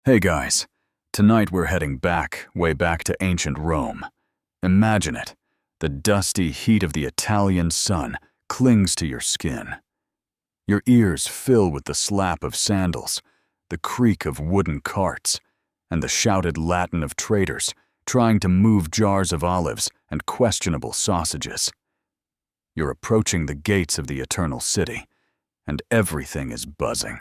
Hey guys, tonight we're heading back, way back to ancient Rome. Imagine it. The dusty heat of the Italian sun clings to your skin. Your ears fill with the slap of sandals, the creak of wooden carts, and the shouted Latin of traders trying to move jars of olives and questionable sausages. You're approaching the gates of the Eternal City, and everything is buzzing.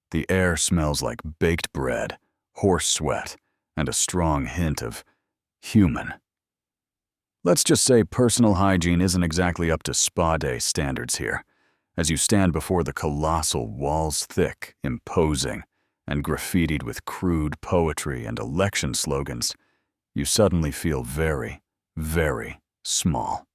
The air smells like baked bread, horse sweat, and a strong hint of human. Let's just say personal hygiene isn't exactly up to spa day standards here. As you stand before the colossal walls, thick, imposing, and graffitied with crude poetry and election slogans, you suddenly feel very, very small.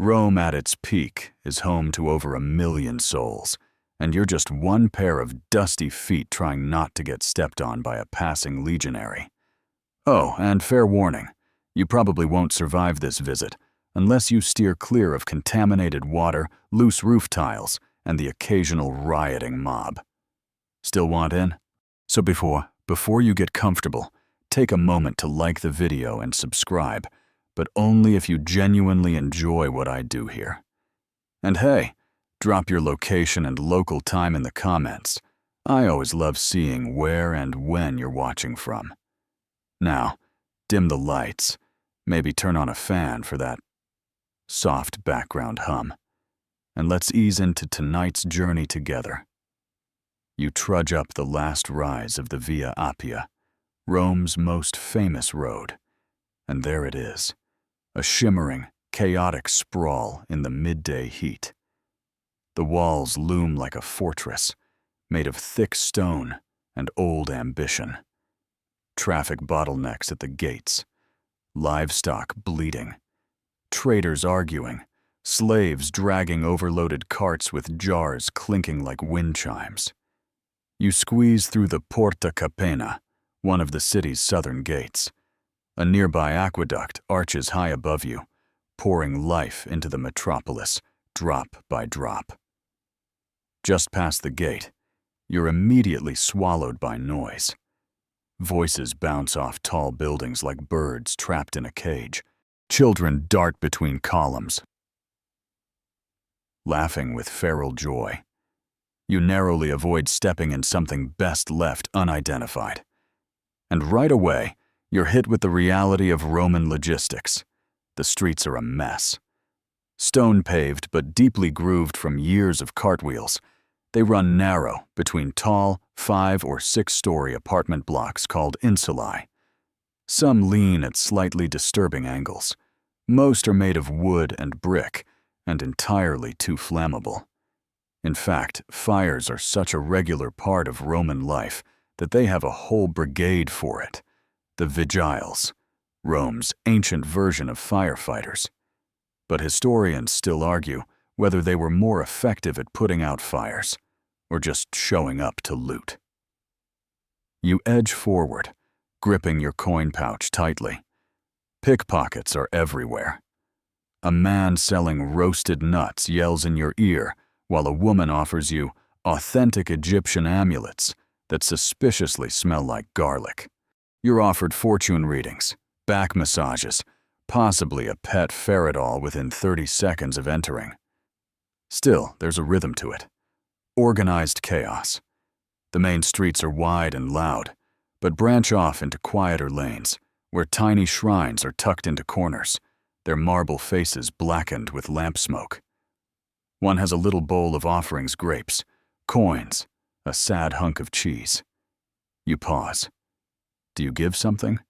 Rome at its peak is home to over 1 million souls, and you're just one pair of dusty feet trying not to get stepped on by a passing legionary. Oh, and fair warning, you probably won't survive this visit unless you steer clear of contaminated water, loose roof tiles, and the occasional rioting mob. Still want in? So before you get comfortable, take a moment to like the video and subscribe, but only if you genuinely enjoy what I do here. And hey, drop your location and local time in the comments. I always love seeing where and when you're watching from. Now, dim the lights, maybe turn on a fan for that soft background hum, and let's ease into tonight's journey together. You trudge up the last rise of the Via Appia, Rome's most famous road, and there it is, a shimmering, chaotic sprawl in the midday heat. The walls loom like a fortress, made of thick stone and old ambition. Traffic bottlenecks at the gates, livestock bleeding, traders arguing, slaves dragging overloaded carts with jars clinking like wind chimes. You squeeze through the Porta Capena, one of the city's southern gates. A nearby aqueduct arches high above you, pouring life into the metropolis, drop by drop. Just past the gate, you're immediately swallowed by noise. Voices bounce off tall buildings like birds trapped in a cage. Children dart between columns, laughing with feral joy. You narrowly avoid stepping in something best left unidentified. And right away, you're hit with the reality of Roman logistics. The streets are a mess. Stone-paved but deeply grooved from years of cartwheels, they run narrow between tall 5- or 6-story apartment blocks called insulae. Some lean at slightly disturbing angles. Most are made of wood and brick and entirely too flammable. In fact, fires are such a regular part of Roman life that they have a whole brigade for it, the vigiles, Rome's ancient version of firefighters. But historians still argue whether they were more effective at putting out fires or just showing up to loot. You edge forward, gripping your coin pouch tightly. Pickpockets are everywhere. A man selling roasted nuts yells in your ear while a woman offers you authentic Egyptian amulets that suspiciously smell like garlic. You're offered fortune readings, back massages, possibly a pet ferret-all within 30 seconds of entering. Still, there's a rhythm to it. Organized chaos. The main streets are wide and loud, but branch off into quieter lanes, where tiny shrines are tucked into corners, their marble faces blackened with lamp smoke. One has a little bowl of offerings grapes, coins, a sad hunk of cheese. You pause. Do you give something?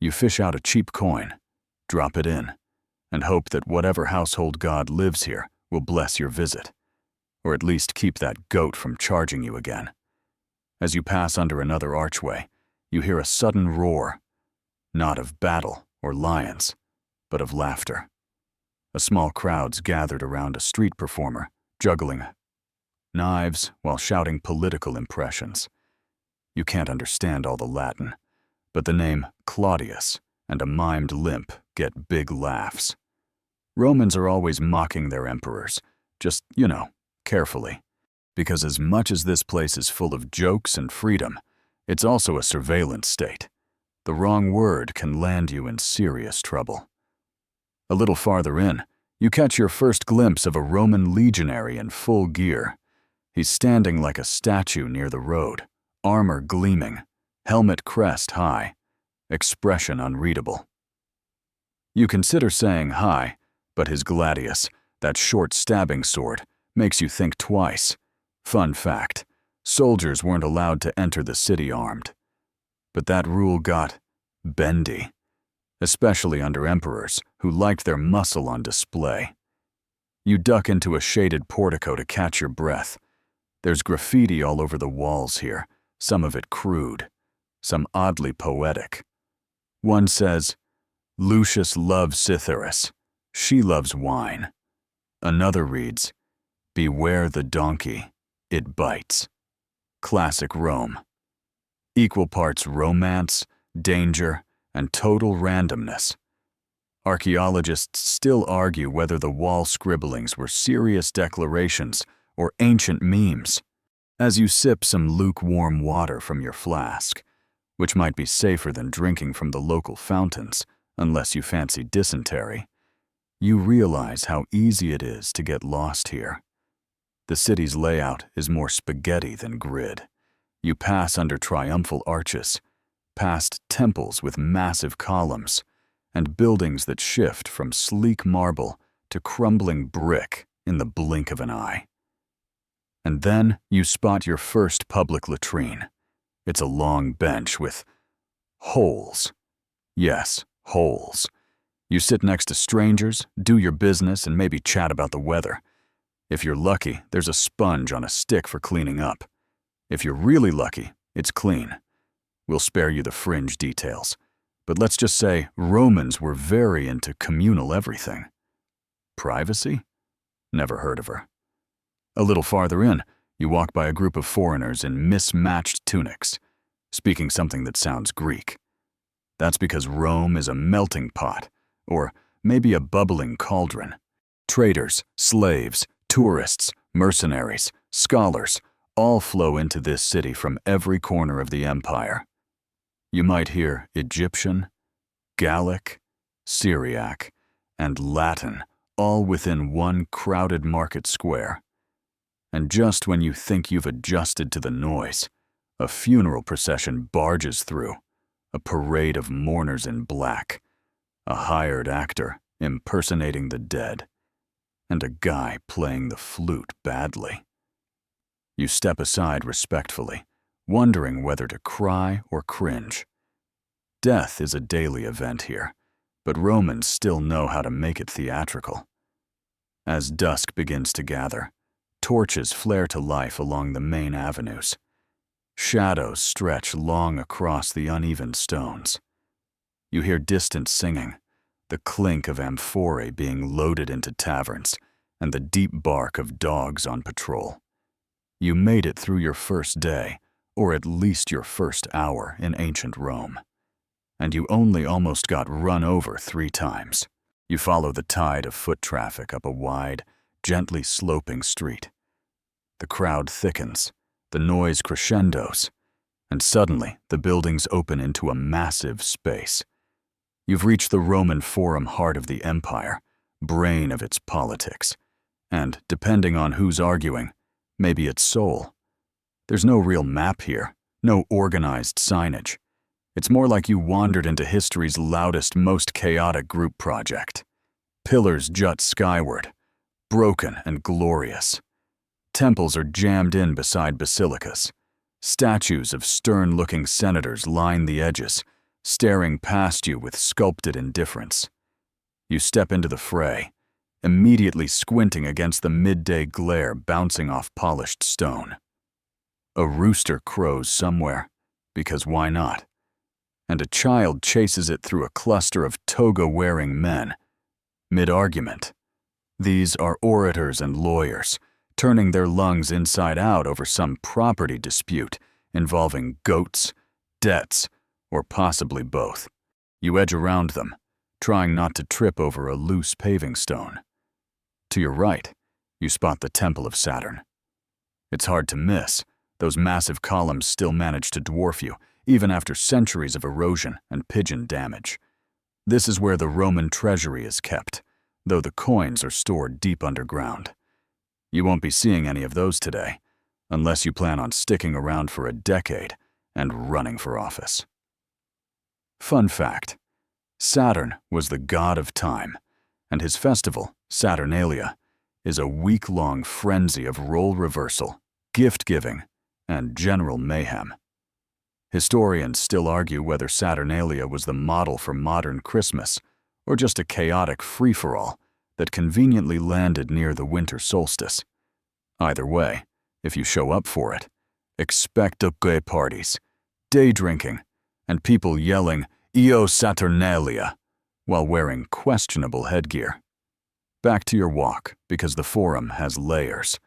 You fish out a cheap coin, drop it in, and hope that whatever household god lives here will bless your visit, or at least keep that goat from charging you again. As you pass under another archway, you hear a sudden roar, not of battle or lions, but of laughter. A small crowd's gathered around a street performer, juggling knives while shouting political impressions. You can't understand all the Latin, but the name Claudius and a mimed limp get big laughs. Romans are always mocking their emperors, just, carefully. Because as much as this place is full of jokes and freedom, It's also a surveillance state. The wrong word can land you in serious trouble. A little farther in, you catch your first glimpse of a Roman legionary in full gear. He's standing like a statue near the road, armor gleaming, helmet crest high, expression unreadable. You consider saying hi, but his gladius, that short stabbing sword, makes you think twice. Fun fact, soldiers weren't allowed to enter the city armed. But that rule got bendy, especially under emperors who liked their muscle on display. You duck into a shaded portico to catch your breath. There's graffiti all over the walls here, some of it crude, some oddly poetic. One says, "Lucius loves Cytheris. She loves wine." Another reads, "Beware the donkey. It bites." Classic Rome. Equal parts romance, danger, and total randomness. Archaeologists still argue whether the wall scribblings were serious declarations or ancient memes. As you sip some lukewarm water from your flask, which might be safer than drinking from the local fountains, unless you fancy dysentery, you realize how easy it is to get lost here. The city's layout is more spaghetti than grid. You pass under triumphal arches, past temples with massive columns, and buildings that shift from sleek marble to crumbling brick in the blink of an eye. And then you spot your first public latrine. It's a long bench with holes. Yes, holes. You sit next to strangers, do your business, and maybe chat about the weather. If you're lucky, there's a sponge on a stick for cleaning up. If you're really lucky, it's clean. We'll spare you the fringe details. But let's just say Romans were very into communal everything. Privacy? Never heard of her. A little farther in, you walk by a group of foreigners in mismatched tunics, speaking something that sounds Greek. That's because Rome is a melting pot, or maybe a bubbling cauldron. Traders, slaves, tourists, mercenaries, scholars, all flow into this city from every corner of the empire. You might hear Egyptian, Gallic, Syriac, and Latin all within one crowded market square. And just when you think you've adjusted to the noise, a funeral procession barges through, a parade of mourners in black, a hired actor impersonating the dead, and a guy playing the flute badly. You step aside respectfully, wondering whether to cry or cringe. Death is a daily event here, but Romans still know how to make it theatrical. As dusk begins to gather, torches flare to life along the main avenues. Shadows stretch long across the uneven stones. You hear distant singing, the clink of amphorae being loaded into taverns, and the deep bark of dogs on patrol. You made it through your first day, or at least your first hour in ancient Rome. And you only almost got run over 3 times. You follow the tide of foot traffic up a wide, gently sloping street. The crowd thickens, the noise crescendos, and suddenly the buildings open into a massive space. You've reached the Roman Forum heart of the empire, brain of its politics, and, depending on who's arguing, maybe its soul. There's no real map here, no organized signage. It's more like you wandered into history's loudest, most chaotic group project. Pillars jut skyward, broken and glorious. Temples are jammed in beside basilicas. Statues of stern-looking senators line the edges, staring past you with sculpted indifference. You step into the fray, immediately squinting against the midday glare bouncing off polished stone. A rooster crows somewhere, because why not? And a child chases it through a cluster of toga-wearing men. Mid-argument. These are orators and lawyers, turning their lungs inside out over some property dispute involving goats, debts, or possibly both. You edge around them, trying not to trip over a loose paving stone. To your right, you spot the Temple of Saturn. It's hard to miss, Those massive columns still manage to dwarf you, even after centuries of erosion and pigeon damage. This is where the Roman treasury is kept, though the coins are stored deep underground. You won't be seeing any of those today, unless you plan on sticking around for a decade and running for office. Fun fact: Saturn was the god of time, and his festival, Saturnalia, is a week-long frenzy of role reversal, gift-giving, and general mayhem. Historians still argue whether Saturnalia was the model for modern Christmas or just a chaotic free-for-all that conveniently landed near the winter solstice. Either way, if you show up for it, expect gay parties, day drinking, and people yelling "Io Saturnalia" while wearing questionable headgear. Back to your walk, because the Forum has layers.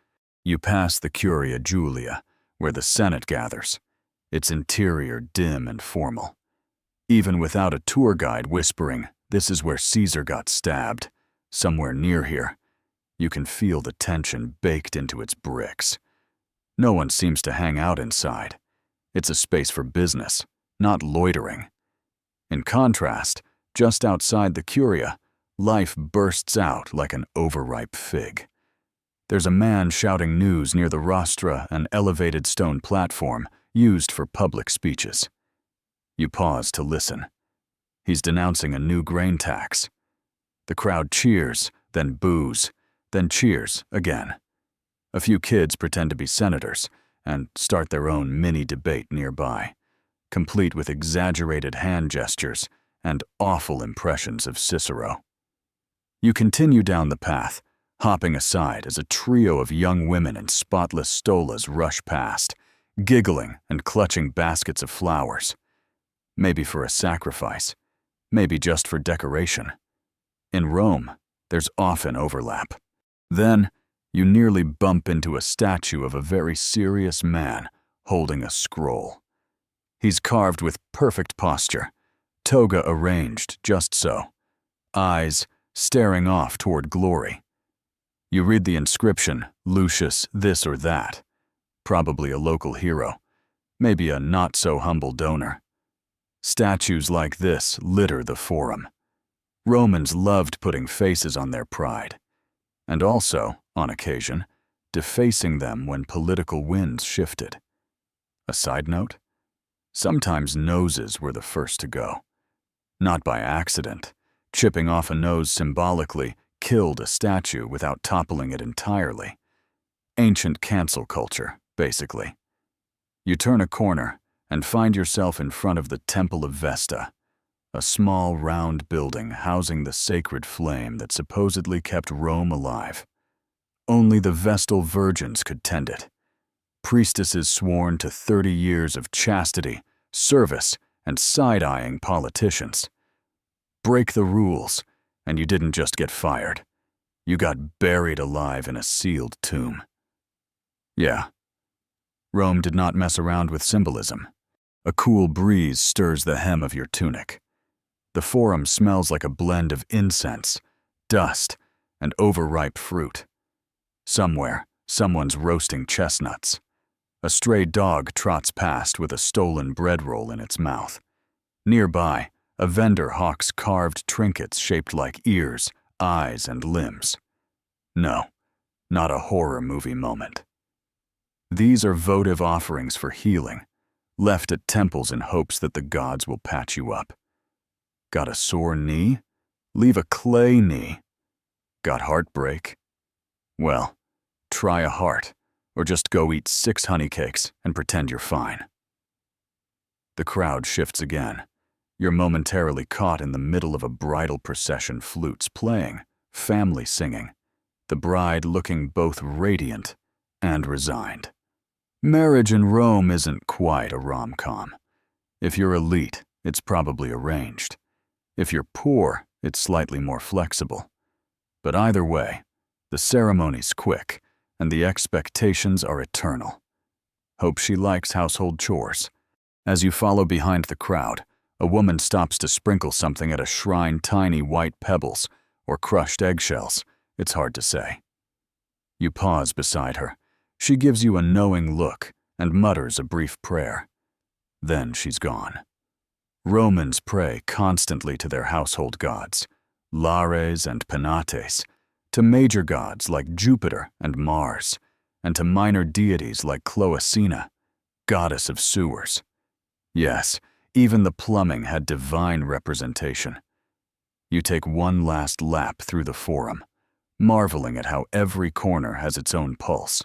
You pass the Curia Julia, where the Senate gathers, its interior dim and formal. Even without a tour guide whispering, "This is where Caesar got stabbed," somewhere near here, you can feel the tension baked into its bricks. No one seems to hang out inside. It's a space for business, not loitering. In contrast, just outside the Curia, life bursts out like an overripe fig. There's a man shouting news near the rostra, an elevated stone platform used for public speeches. You pause to listen. He's denouncing a new grain tax. The crowd cheers, then boos, then cheers again. A few kids pretend to be senators and start their own mini-debate nearby, complete with exaggerated hand gestures and awful impressions of Cicero. You continue down the path, hopping aside as a trio of young women in spotless stolas rush past, giggling and clutching baskets of flowers. Maybe for a sacrifice, maybe just for decoration. In Rome, there's often overlap. Then, you nearly bump into a statue of a very serious man holding a scroll. He's carved with perfect posture, toga arranged just so, eyes staring off toward glory. You read the inscription, Lucius this or that, probably a local hero, maybe a not-so-humble donor. Statues like this litter the Forum. Romans loved putting faces on their pride, and also, on occasion, defacing them when political winds shifted. A side note? Sometimes noses were the first to go. Not by accident. Chipping off a nose symbolically killed a statue without toppling it entirely. Ancient cancel culture, basically. You turn a corner and find yourself in front of the Temple of Vesta, a small round building housing the sacred flame that supposedly kept Rome alive. Only the Vestal virgins could tend it. Priestesses sworn to 30 years of chastity, service, and side-eyeing politicians. Break the rules, and you didn't just get fired. You got buried alive in a sealed tomb. Yeah. Rome did not mess around with symbolism. A cool breeze stirs the hem of your tunic. The Forum smells like a blend of incense, dust, and overripe fruit. Somewhere, someone's roasting chestnuts. A stray dog trots past with a stolen bread roll in its mouth. Nearby, a vendor hawks carved trinkets shaped like ears, eyes, and limbs. No, not a horror movie moment. These are votive offerings for healing, left at temples in hopes that the gods will patch you up. Got a sore knee? Leave a clay knee. Got heartbreak? Well, try a heart, or just go eat 6 honey cakes and pretend you're fine. The crowd shifts again. You're momentarily caught in the middle of a bridal procession, flutes playing, family singing, the bride looking both radiant and resigned. Marriage in Rome isn't quite a rom-com. If you're elite, it's probably arranged. If you're poor, it's slightly more flexible. But either way, the ceremony's quick, and the expectations are eternal. Hope she likes household chores. As you follow behind the crowd, a woman stops to sprinkle something at a shrine, tiny white pebbles or crushed eggshells. It's hard to say. You pause beside her. She gives you a knowing look and mutters a brief prayer. Then she's gone. Romans pray constantly to their household gods, Lares and Penates, to major gods like Jupiter and Mars, and to minor deities like Colosseum, goddess of sewers. Yes, even the plumbing had divine representation. You take one last lap through the forum, marveling at how every corner has its own pulse.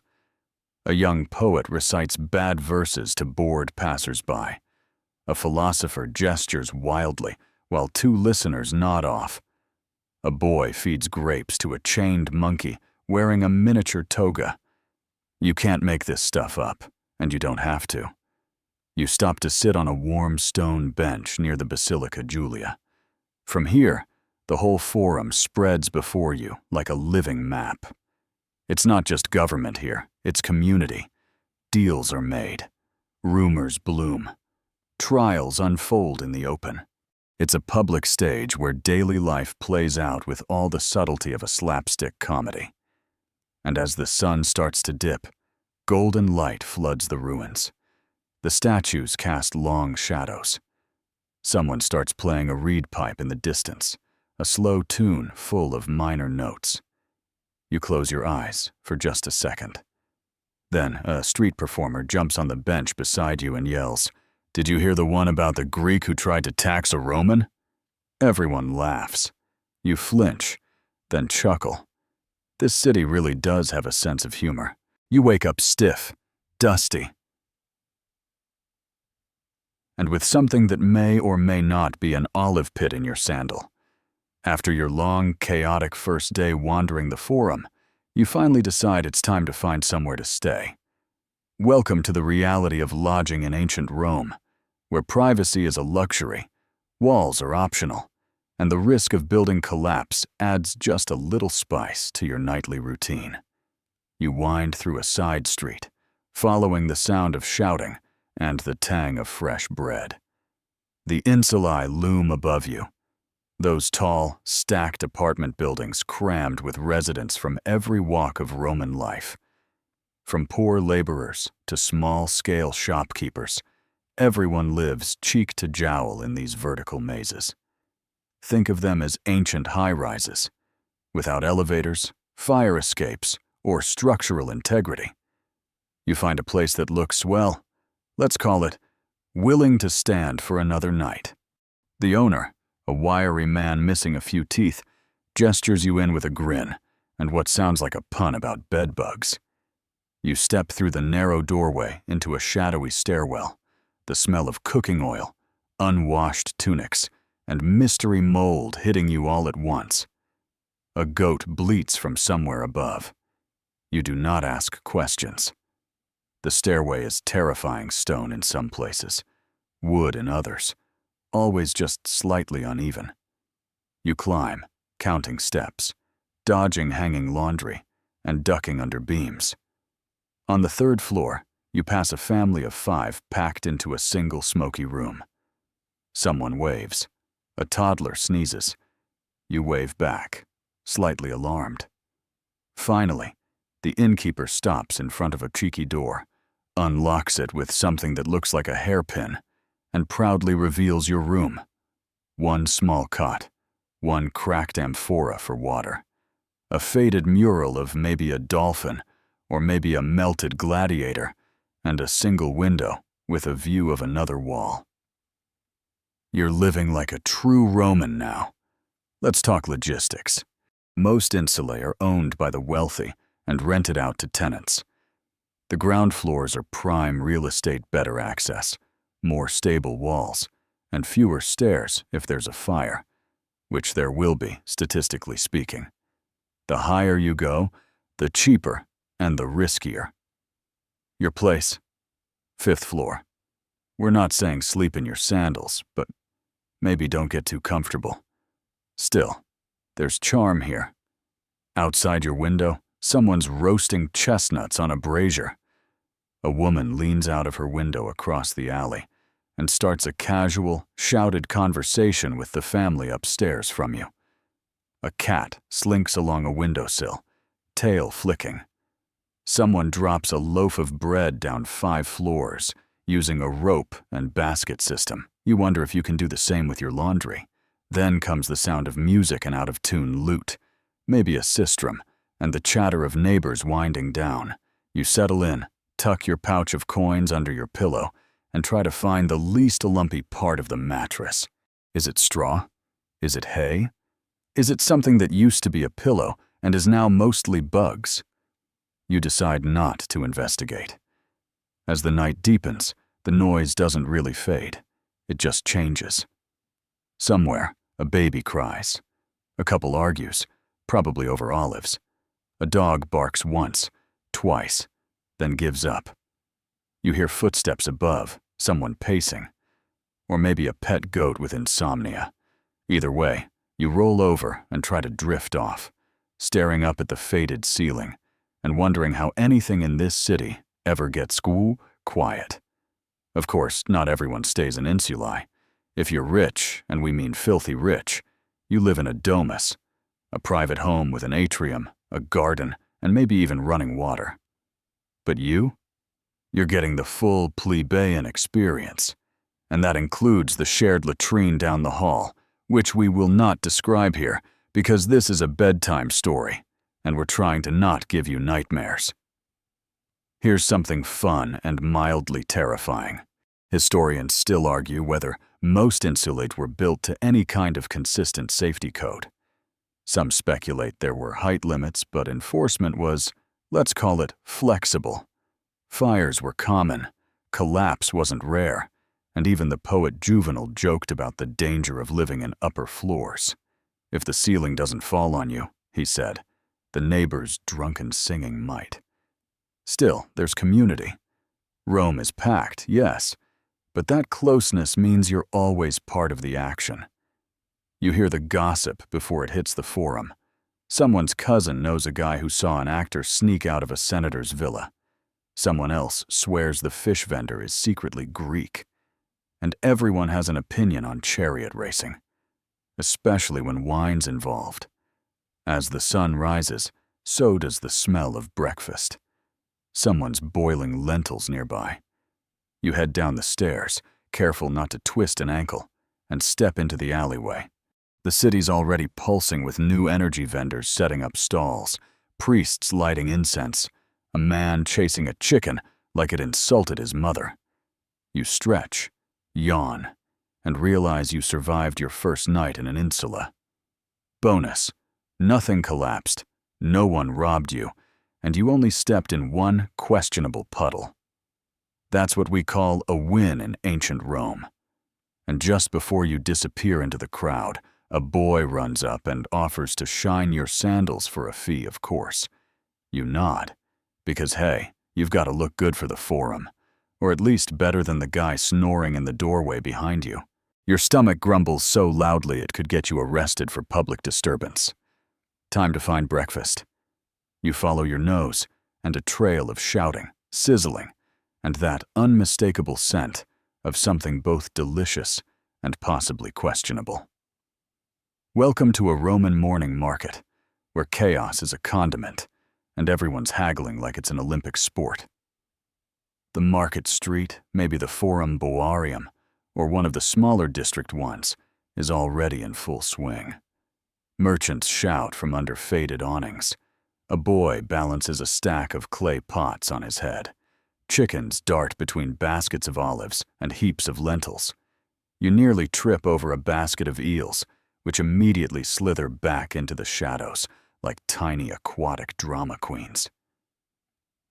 A young poet recites bad verses to bored passers-by. A philosopher gestures wildly while two listeners nod off. A boy feeds grapes to a chained monkey wearing a miniature toga. You can't make this stuff up, and you don't have to. You stop to sit on a warm stone bench near the Basilica Julia. From here, the whole forum spreads before you like a living map. It's not just government here, it's community. Deals are made. Rumors bloom. Trials unfold in the open. It's a public stage where daily life plays out with all the subtlety of a slapstick comedy. And as the sun starts to dip, golden light floods the ruins. The statues cast long shadows. Someone starts playing a reed pipe in the distance, a slow tune full of minor notes. You close your eyes for just a second. Then a street performer jumps on the bench beside you and yells, "Did you hear the one about the Greek who tried to tax a Roman?" Everyone laughs. You flinch, then chuckle. This city really does have a sense of humor. You wake up stiff, dusty, and with something that may or may not be an olive pit in your sandal. After your long, chaotic first day wandering the forum, you finally decide it's time to find somewhere to stay. Welcome to the reality of lodging in ancient Rome, where privacy is a luxury, walls are optional, and the risk of building collapse adds just a little spice to your nightly routine. You wind through a side street, following the sound of shouting and the tang of fresh bread. The insulae loom above you, those tall, stacked apartment buildings crammed with residents from every walk of Roman life. From poor laborers to small-scale shopkeepers, everyone lives cheek to jowl in these vertical mazes. Think of them as ancient high-rises, without elevators, fire escapes, or structural integrity. You find a place that looks, well, let's call it, willing to stand for another night. The owner, a wiry man missing a few teeth, gestures you in with a grin and what sounds like a pun about bedbugs. You step through the narrow doorway into a shadowy stairwell, the smell of cooking oil, unwashed tunics, and mystery mold hitting you all at once. A goat bleats from somewhere above. You do not ask questions. The stairway is terrifying stone in some places, wood in others, always just slightly uneven. You climb, counting steps, dodging hanging laundry, and ducking under beams. On the third floor, you pass a family of 5 packed into a single smoky room. Someone waves. A toddler sneezes. You wave back, slightly alarmed. Finally, the innkeeper stops in front of a cheeky door, unlocks it with something that looks like a hairpin, and proudly reveals your room. One small cot, one cracked amphora for water, a faded mural of maybe a dolphin or maybe a melted gladiator, and a single window with a view of another wall. You're living like a true Roman now. Let's talk logistics. Most insulae are owned by the wealthy and rented out to tenants. The ground floors are prime real estate, better access, more stable walls, and fewer stairs if there's a fire, which there will be, statistically speaking. The higher you go, the cheaper and the riskier. Your place, 5th floor. We're not saying sleep in your sandals, but maybe don't get too comfortable. Still, there's charm here. Outside your window, someone's roasting chestnuts on a brazier. A woman leans out of her window across the alley and starts a casual, shouted conversation with the family upstairs from you. A cat slinks along a windowsill, tail flicking. Someone drops a loaf of bread down 5 floors, using a rope and basket system. You wonder if you can do the same with your laundry. Then comes the sound of music and out-of-tune lute, maybe a sistrum, and the chatter of neighbors winding down. You settle in, tuck your pouch of coins under your pillow, and try to find the least lumpy part of the mattress. Is it straw? Is it hay? Is it something that used to be a pillow and is now mostly bugs? You decide not to investigate. As the night deepens, the noise doesn't really fade. It just changes. Somewhere, a baby cries. A couple argues, probably over olives. A dog barks once, twice, then gives up. You hear footsteps above, someone pacing. Or maybe a pet goat with insomnia. Either way, you roll over and try to drift off, staring up at the faded ceiling and wondering how anything in this city ever gets quiet. Of course, not everyone stays in insulae. If you're rich, and we mean filthy rich, you live in a domus, a private home with an atrium, a garden, and maybe even running water. But you're getting the full plebeian experience, and that includes the shared latrine down the hall, which we will not describe here because this is a bedtime story, and we're trying to not give you nightmares. Here's something fun and mildly terrifying. Historians still argue whether most insulates were built to any kind of consistent safety code. Some speculate there were height limits, but enforcement was, let's call it, flexible. Fires were common, collapse wasn't rare, and even the poet Juvenal joked about the danger of living in upper floors. If the ceiling doesn't fall on you, he said, the neighbors' drunken singing might. Still, there's community. Rome is packed, yes, but that closeness means you're always part of the action. You hear the gossip before it hits the forum. Someone's cousin knows a guy who saw an actor sneak out of a senator's villa. Someone else swears the fish vendor is secretly Greek. And everyone has an opinion on chariot racing, especially when wine's involved. As the sun rises, so does the smell of breakfast. Someone's boiling lentils nearby. You head down the stairs, careful not to twist an ankle, and step into the alleyway. The city's already pulsing with new energy vendors setting up stalls, priests lighting incense, a man chasing a chicken like it insulted his mother. You stretch, yawn, and realize you survived your first night in an insula. Bonus, nothing collapsed, no one robbed you, and you only stepped in one questionable puddle. That's what we call a win in ancient Rome. And just before you disappear into the crowd, a boy runs up and offers to shine your sandals for a fee, of course. You nod, because hey, you've got to look good for the forum, or at least better than the guy snoring in the doorway behind you. Your stomach grumbles so loudly it could get you arrested for public disturbance. Time to find breakfast. You follow your nose, and a trail of shouting, sizzling, and that unmistakable scent of something both delicious and possibly questionable. Welcome to a Roman morning market, where chaos is a condiment, and everyone's haggling like it's an Olympic sport. The market street, maybe the Forum Boarium, or one of the smaller district ones, is already in full swing. Merchants shout from under faded awnings. A boy balances a stack of clay pots on his head. Chickens dart between baskets of olives and heaps of lentils. You nearly trip over a basket of eels, which immediately slither back into the shadows like tiny aquatic drama queens.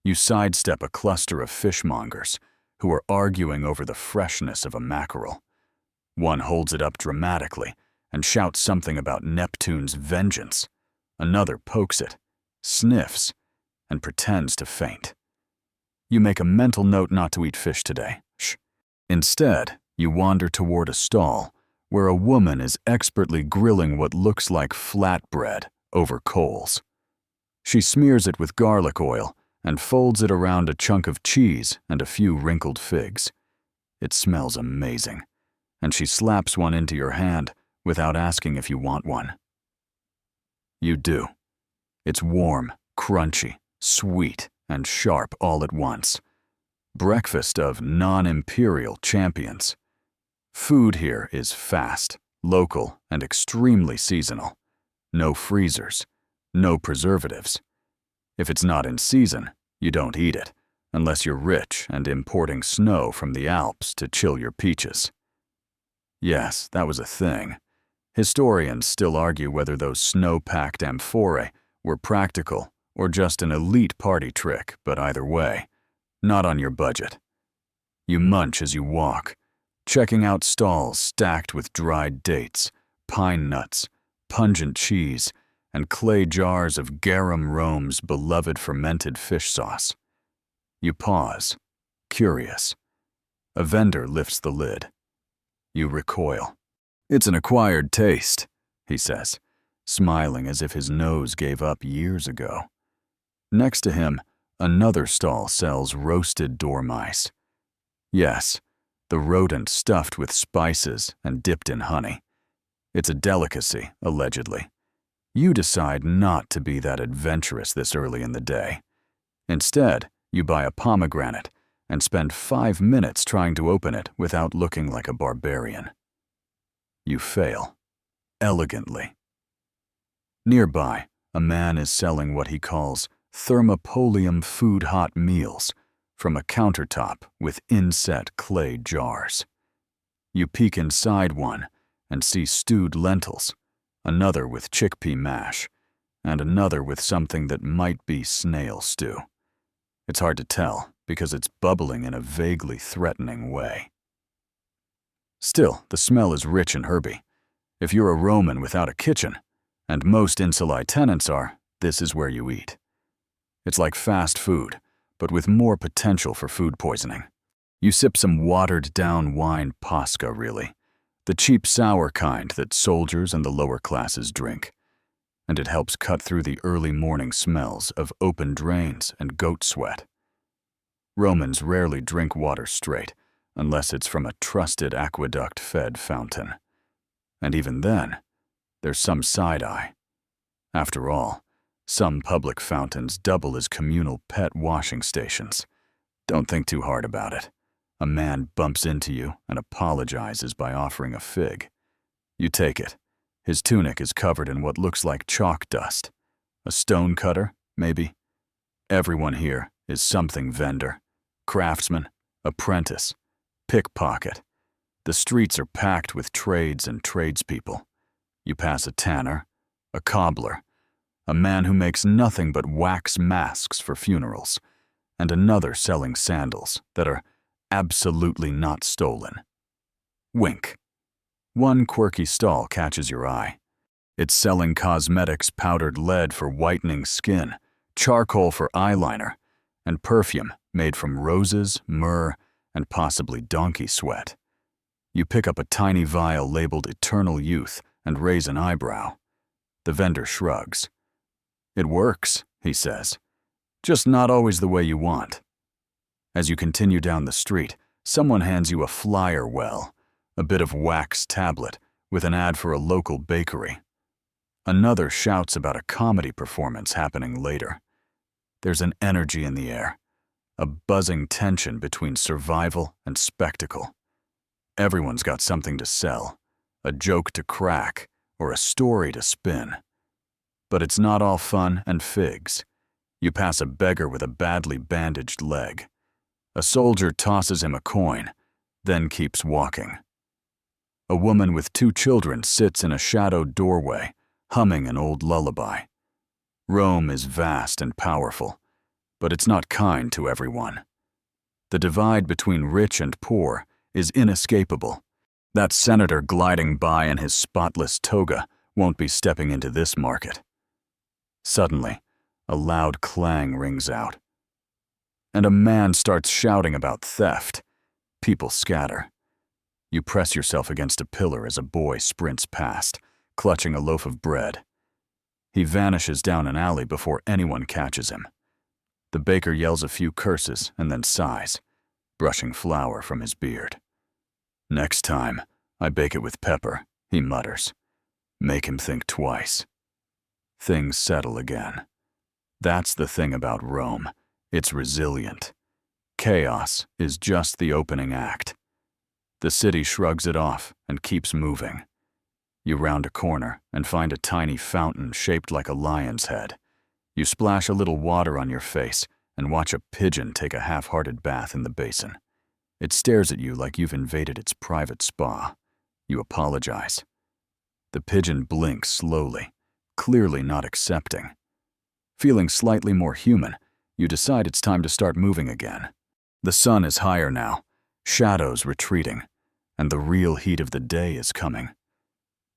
You sidestep a cluster of fishmongers who are arguing over the freshness of a mackerel. One holds it up dramatically and shouts something about Neptune's vengeance. Another pokes it, sniffs, and pretends to faint. You make a mental note not to eat fish today. Shh. Instead, you wander toward a stall where a woman is expertly grilling what looks like flatbread over coals. She smears it with garlic oil and folds it around a chunk of cheese and a few wrinkled figs. It smells amazing, and she slaps one into your hand without asking if you want one. You do. It's warm, crunchy, sweet, and sharp all at once. Breakfast of non-imperial champions. Food here is fast, local, and extremely seasonal. No freezers, no preservatives. If it's not in season, you don't eat it, unless you're rich and importing snow from the Alps to chill your peaches. Yes, that was a thing. Historians still argue whether those snow-packed amphorae were practical or just an elite party trick, but either way, not on your budget. You munch as you walk, checking out stalls stacked with dried dates, pine nuts, pungent cheese, and clay jars of garum Rome's beloved fermented fish sauce. You pause, curious. A vendor lifts the lid. You recoil. "It's an acquired taste," he says, smiling as if his nose gave up years ago. Next to him, another stall sells roasted dormice. Yes, the rodent stuffed with spices and dipped in honey. It's a delicacy, allegedly. You decide not to be that adventurous this early in the day. Instead, you buy a pomegranate and spend 5 minutes trying to open it without looking like a barbarian. You fail. Elegantly. Nearby, a man is selling what he calls thermopolium food hot meals from a countertop with inset clay jars. You peek inside one and see stewed lentils, another with chickpea mash, and another with something that might be snail stew. It's hard to tell because it's bubbling in a vaguely threatening way. Still, the smell is rich and herby. If you're a Roman without a kitchen, and most insulae tenants are, this is where you eat. It's like fast food, but with more potential for food poisoning. You sip some watered-down wine Posca, really, the cheap sour kind that soldiers and the lower classes drink, and it helps cut through the early morning smells of open drains and goat sweat. Romans rarely drink water straight, unless it's from a trusted aqueduct-fed fountain. And even then, there's some side-eye. After all, some public fountains double as communal pet washing stations. Don't think too hard about it. A man bumps into you and apologizes by offering a fig. You take it. His tunic is covered in what looks like chalk dust. A stone cutter, maybe? Everyone here is something vendor, craftsman, apprentice, pickpocket. The streets are packed with trades and tradespeople. You pass a tanner, a cobbler, a man who makes nothing but wax masks for funerals, and another selling sandals that are absolutely not stolen. Wink. One quirky stall catches your eye. It's selling cosmetics, powdered lead for whitening skin, charcoal for eyeliner, and perfume made from roses, myrrh, and possibly donkey sweat. You pick up a tiny vial labeled Eternal Youth and raise an eyebrow. The vendor shrugs. "It works," he says. "Just not always the way you want." As you continue down the street, someone hands you a flyer well, a bit of wax tablet with an ad for a local bakery. Another shouts about a comedy performance happening later. There's an energy in the air, a buzzing tension between survival and spectacle. Everyone's got something to sell, a joke to crack, or a story to spin. But it's not all fun and figs. You pass a beggar with a badly bandaged leg. A soldier tosses him a coin, then keeps walking. A woman with 2 children sits in a shadowed doorway, humming an old lullaby. Rome is vast and powerful, but it's not kind to everyone. The divide between rich and poor is inescapable. That senator gliding by in his spotless toga won't be stepping into this market. Suddenly, a loud clang rings out, and a man starts shouting about theft. People scatter. You press yourself against a pillar as a boy sprints past, clutching a loaf of bread. He vanishes down an alley before anyone catches him. The baker yells a few curses and then sighs, brushing flour from his beard. "Next time, I bake it with pepper," he mutters. "Make him think twice." Things settle again. That's the thing about Rome. It's resilient. Chaos is just the opening act. The city shrugs it off and keeps moving. You round a corner and find a tiny fountain shaped like a lion's head. You splash a little water on your face and watch a pigeon take a half-hearted bath in the basin. It stares at you like you've invaded its private spa. You apologize. The pigeon blinks slowly, clearly not accepting. Feeling slightly more human, you decide it's time to start moving again. The sun is higher now, shadows retreating, and the real heat of the day is coming.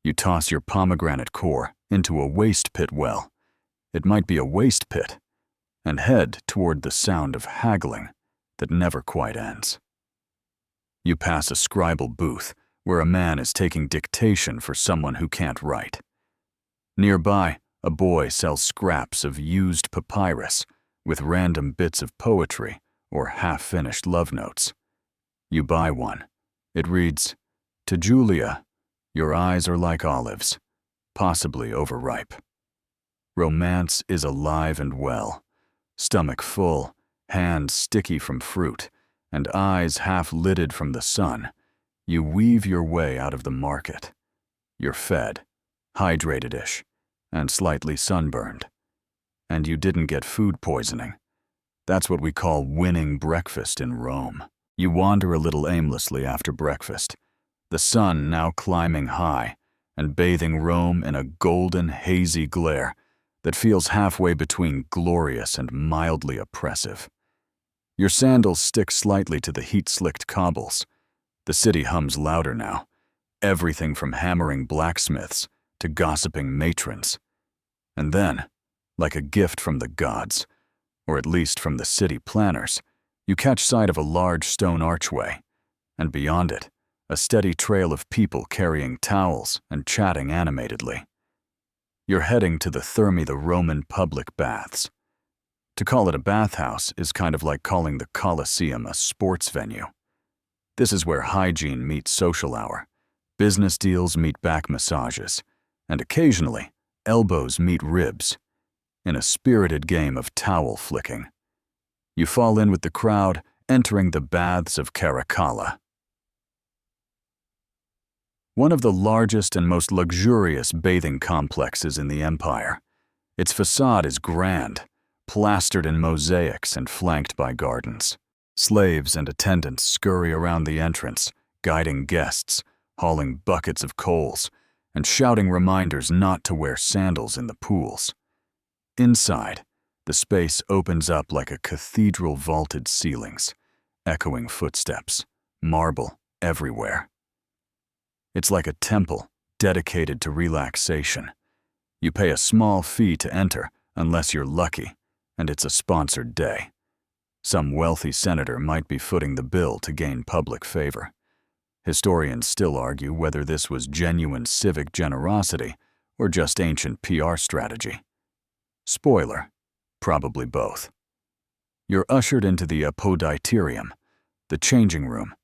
You toss your pomegranate core into a waste pit well. It might be a waste pit, and head toward the sound of haggling that never quite ends. You pass a scribal booth where a man is taking dictation for someone who can't write. Nearby, a boy sells scraps of used papyrus with random bits of poetry or half-finished love notes. You buy one. It reads, "To Julia, your eyes are like olives, possibly overripe." Romance is alive and well, stomach full, hands sticky from fruit, and eyes half-lidded from the sun. You weave your way out of the market. You're fed, hydrated-ish, and slightly sunburned. And you didn't get food poisoning. That's what we call winning breakfast in Rome. You wander a little aimlessly after breakfast, the sun now climbing high and bathing Rome in a golden, hazy glare that feels halfway between glorious and mildly oppressive. Your sandals stick slightly to the heat-slicked cobbles. The city hums louder now, everything from hammering blacksmiths to gossiping matrons. And then, like a gift from the gods, or at least from the city planners, you catch sight of a large stone archway, and beyond it, a steady trail of people carrying towels and chatting animatedly. You're heading to the Thermae, the Roman public baths. To call it a bathhouse is kind of like calling the Colosseum a sports venue. This is where hygiene meets social hour, business deals meet back massages, and occasionally, elbows meet ribs, in a spirited game of towel flicking. You fall in with the crowd, entering the baths of Caracalla. One of the largest and most luxurious bathing complexes in the empire. Its facade is grand, plastered in mosaics and flanked by gardens. Slaves and attendants scurry around the entrance, guiding guests, hauling buckets of coals, and shouting reminders not to wear sandals in the pools. Inside, the space opens up like a cathedral vaulted ceilings, echoing footsteps, marble everywhere. It's like a temple dedicated to relaxation. You pay a small fee to enter, unless you're lucky, and it's a sponsored day. Some wealthy senator might be footing the bill to gain public favor. Historians still argue whether this was genuine civic generosity or just ancient PR strategy. Spoiler, probably both. You're ushered into the apoditerium, the changing room.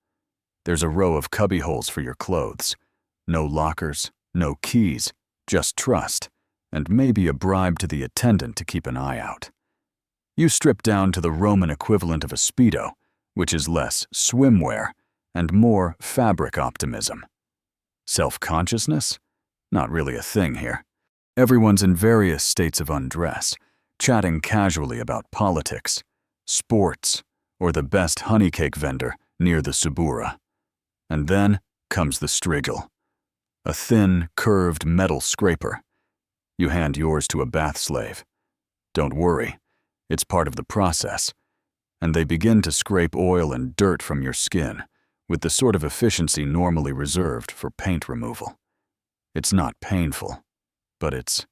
There's a row of cubbyholes for your clothes. No lockers, no keys, just trust, and maybe a bribe to the attendant to keep an eye out. You strip down to the Roman equivalent of a Speedo, which is less swimwear and more fabric optimism. Self-consciousness? Not really a thing here. Everyone's in various states of undress, chatting casually about politics, sports, or the best honeycake vendor near the Subura. And then comes the striggle, a thin, curved metal scraper. You hand yours to a bath slave. Don't worry, it's part of the process, and they begin to scrape oil and dirt from your skin with the sort of efficiency normally reserved for paint removal. It's not painful, but it's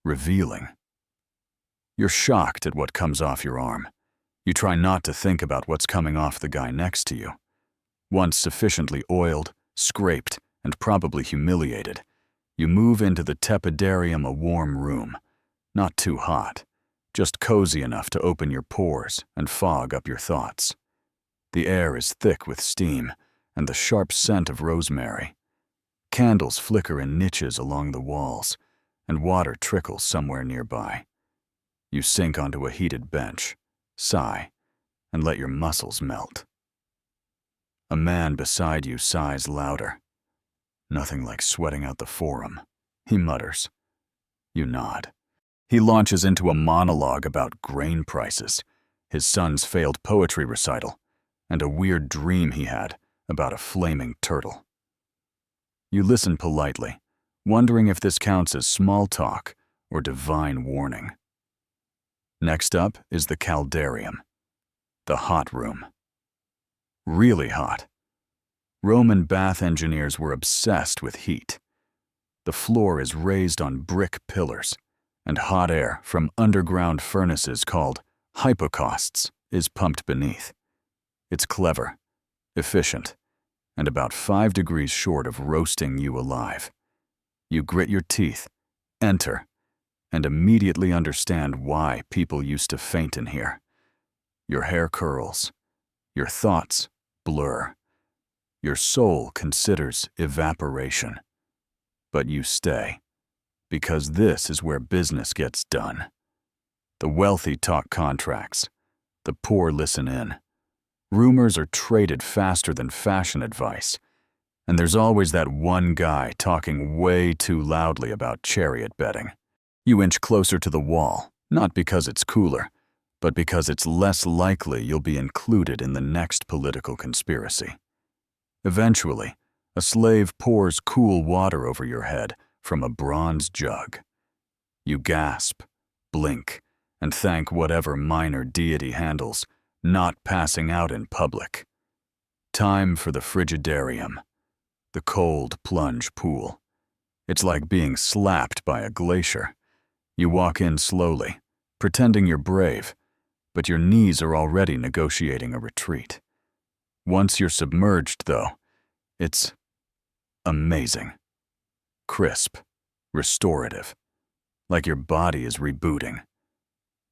revealing. You're shocked at what comes off your arm. You try not to think about what's coming off the guy next to you. Once sufficiently oiled, scraped, and probably humiliated, you move into the tepidarium, a warm room. Not too hot, just cozy enough to open your pores and fog up your thoughts. The air is thick with steam and the sharp scent of rosemary. Candles flicker in niches along the walls, and water trickles somewhere nearby. You sink onto a heated bench, sigh, and let your muscles melt. A man beside you sighs louder. "Nothing like sweating out the forum," he mutters. You nod. He launches into a monologue about grain prices, his son's failed poetry recital, and a weird dream he had about a flaming turtle. You listen politely, wondering if this counts as small talk or divine warning. Next up is the caldarium, the hot room. Really hot. Roman bath engineers were obsessed with heat. The floor is raised on brick pillars, and hot air from underground furnaces called hypocausts is pumped beneath. It's clever, efficient, and about 5 degrees short of roasting you alive. You grit your teeth, enter, and immediately understand why people used to faint in here. Your hair curls. Your thoughts blur. Your soul considers evaporation. But you stay, because this is where business gets done. The wealthy talk contracts. The poor listen in. Rumors are traded faster than fashion advice. And there's always that one guy talking way too loudly about chariot betting. You inch closer to the wall, not because it's cooler, but because it's less likely you'll be included in the next political conspiracy. Eventually, a slave pours cool water over your head from a bronze jug. You gasp, blink, and thank whatever minor deity handles not passing out in public. Time for the frigidarium, the cold plunge pool. It's like being slapped by a glacier. You walk in slowly, pretending you're brave, but your knees are already negotiating a retreat. Once you're submerged, though, it's amazing. Crisp, restorative, like your body is rebooting.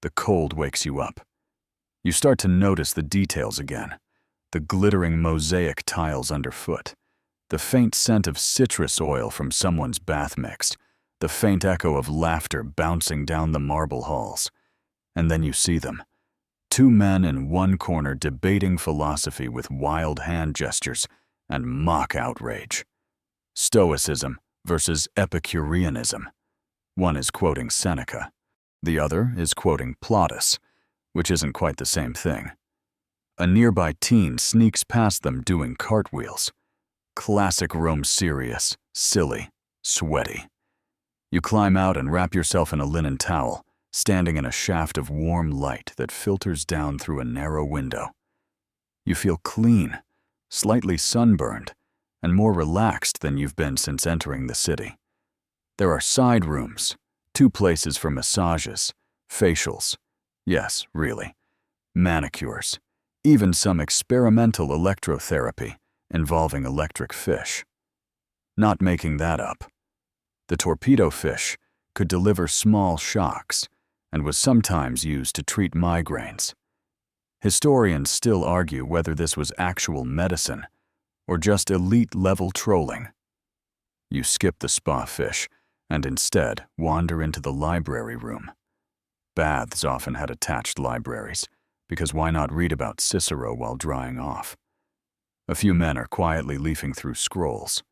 The cold wakes you up. You start to notice the details again, the glittering mosaic tiles underfoot, the faint scent of citrus oil from someone's bath mix, the faint echo of laughter bouncing down the marble halls. And then you see them. 2 men in one corner debating philosophy with wild hand gestures and mock outrage. Stoicism versus Epicureanism. One is quoting Seneca. The other is quoting Plautus, which isn't quite the same thing. A nearby teen sneaks past them doing cartwheels. Classic Rome serious, silly, sweaty. You climb out and wrap yourself in a linen towel, standing in a shaft of warm light that filters down through a narrow window. You feel clean, slightly sunburned, and more relaxed than you've been since entering the city. There are side rooms, 2 places for massages, facials, yes, really, manicures, even some experimental electrotherapy involving electric fish. Not making that up. The torpedo fish could deliver small shocks and was sometimes used to treat migraines. Historians still argue whether this was actual medicine or just elite-level trolling. You skip the spa fish and instead wander into the library room. Baths often had attached libraries, because why not read about Cicero while drying off? A few men are quietly leafing through scrolls.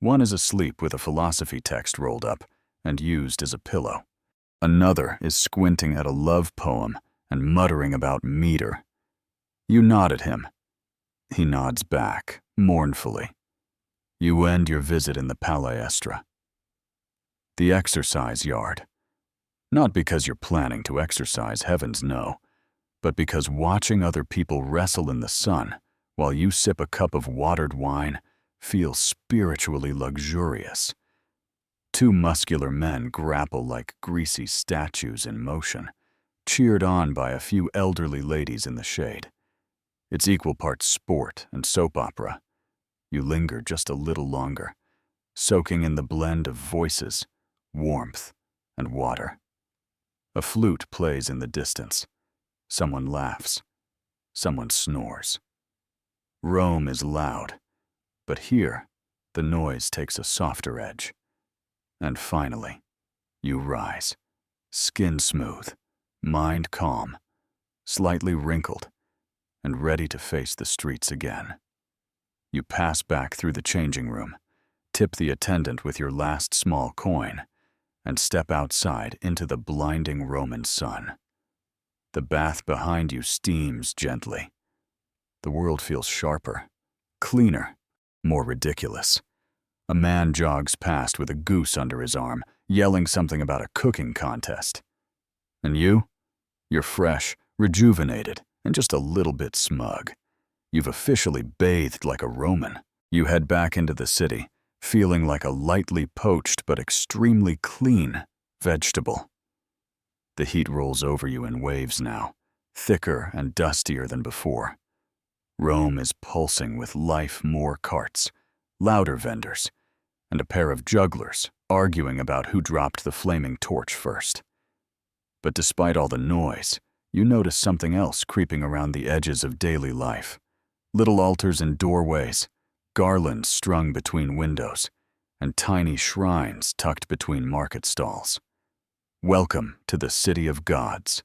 One is asleep with a philosophy text rolled up and used as a pillow. Another is squinting at a love poem and muttering about meter. You nod at him. He nods back, mournfully. You end your visit in the palestra. The exercise yard. Not because you're planning to exercise, heavens no, but because watching other people wrestle in the sun while you sip a cup of watered wine feels spiritually luxurious. 2 muscular men grapple like greasy statues in motion, cheered on by a few elderly ladies in the shade. It's equal parts sport and soap opera. You linger just a little longer, soaking in the blend of voices, warmth, and water. A flute plays in the distance. Someone laughs. Someone snores. Rome is loud, but here, the noise takes a softer edge. And finally, you rise, skin smooth, mind calm, slightly wrinkled, and ready to face the streets again. You pass back through the changing room, tip the attendant with your last small coin, and step outside into the blinding Roman sun. The bath behind you steams gently. The world feels sharper, cleaner, more ridiculous. A man jogs past with a goose under his arm, yelling something about a cooking contest. And you? You're fresh, rejuvenated, and just a little bit smug. You've officially bathed like a Roman. You head back into the city, feeling like a lightly poached but extremely clean vegetable. The heat rolls over you in waves now, thicker and dustier than before. Rome is pulsing with life, more carts, louder vendors, and a pair of jugglers arguing about who dropped the flaming torch first. But despite all the noise, you notice something else creeping around the edges of daily life. Little altars in doorways, garlands strung between windows, and tiny shrines tucked between market stalls. Welcome to the city of gods,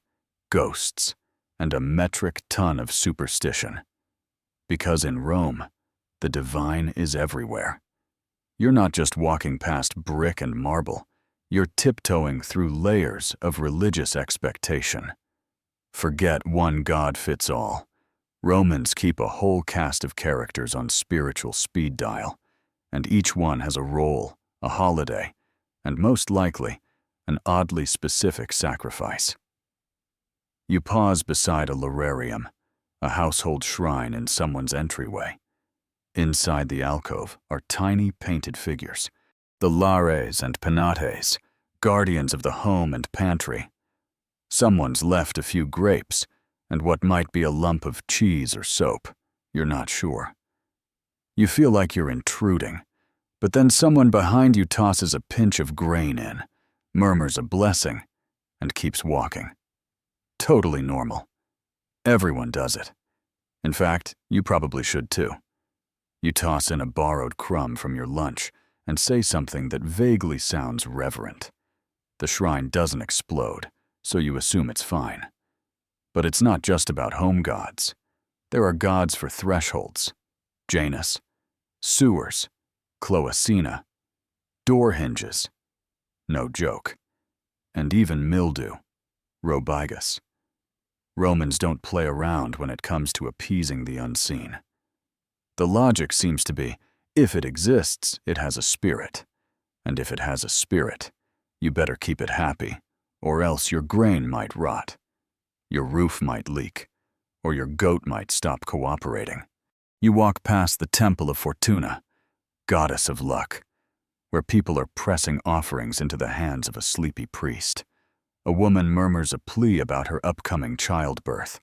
ghosts, and a metric ton of superstition. Because in Rome, the divine is everywhere. You're not just walking past brick and marble, you're tiptoeing through layers of religious expectation. Forget one god fits all. Romans keep a whole cast of characters on spiritual speed dial, and each one has a role, a holiday, and most likely, an oddly specific sacrifice. You pause beside a lararium, a household shrine in someone's entryway. Inside the alcove are tiny painted figures, the lares and penates, guardians of the home and pantry. Someone's left a few grapes and what might be a lump of cheese or soap. You're not sure. You feel like you're intruding, but then someone behind you tosses a pinch of grain in, murmurs a blessing, and keeps walking. Totally normal. Everyone does it. In fact, you probably should too. You toss in a borrowed crumb from your lunch and say something that vaguely sounds reverent. The shrine doesn't explode, so you assume it's fine. But it's not just about home gods. There are gods for thresholds, Janus, sewers, Colosseum, door hinges, no joke, and even mildew, Robigus. Romans don't play around when it comes to appeasing the unseen. The logic seems to be, if it exists, it has a spirit. And if it has a spirit, you better keep it happy, or else your grain might rot, your roof might leak, or your goat might stop cooperating. You walk past the Temple of Fortuna, goddess of luck, where people are pressing offerings into the hands of a sleepy priest. A woman murmurs a plea about her upcoming childbirth.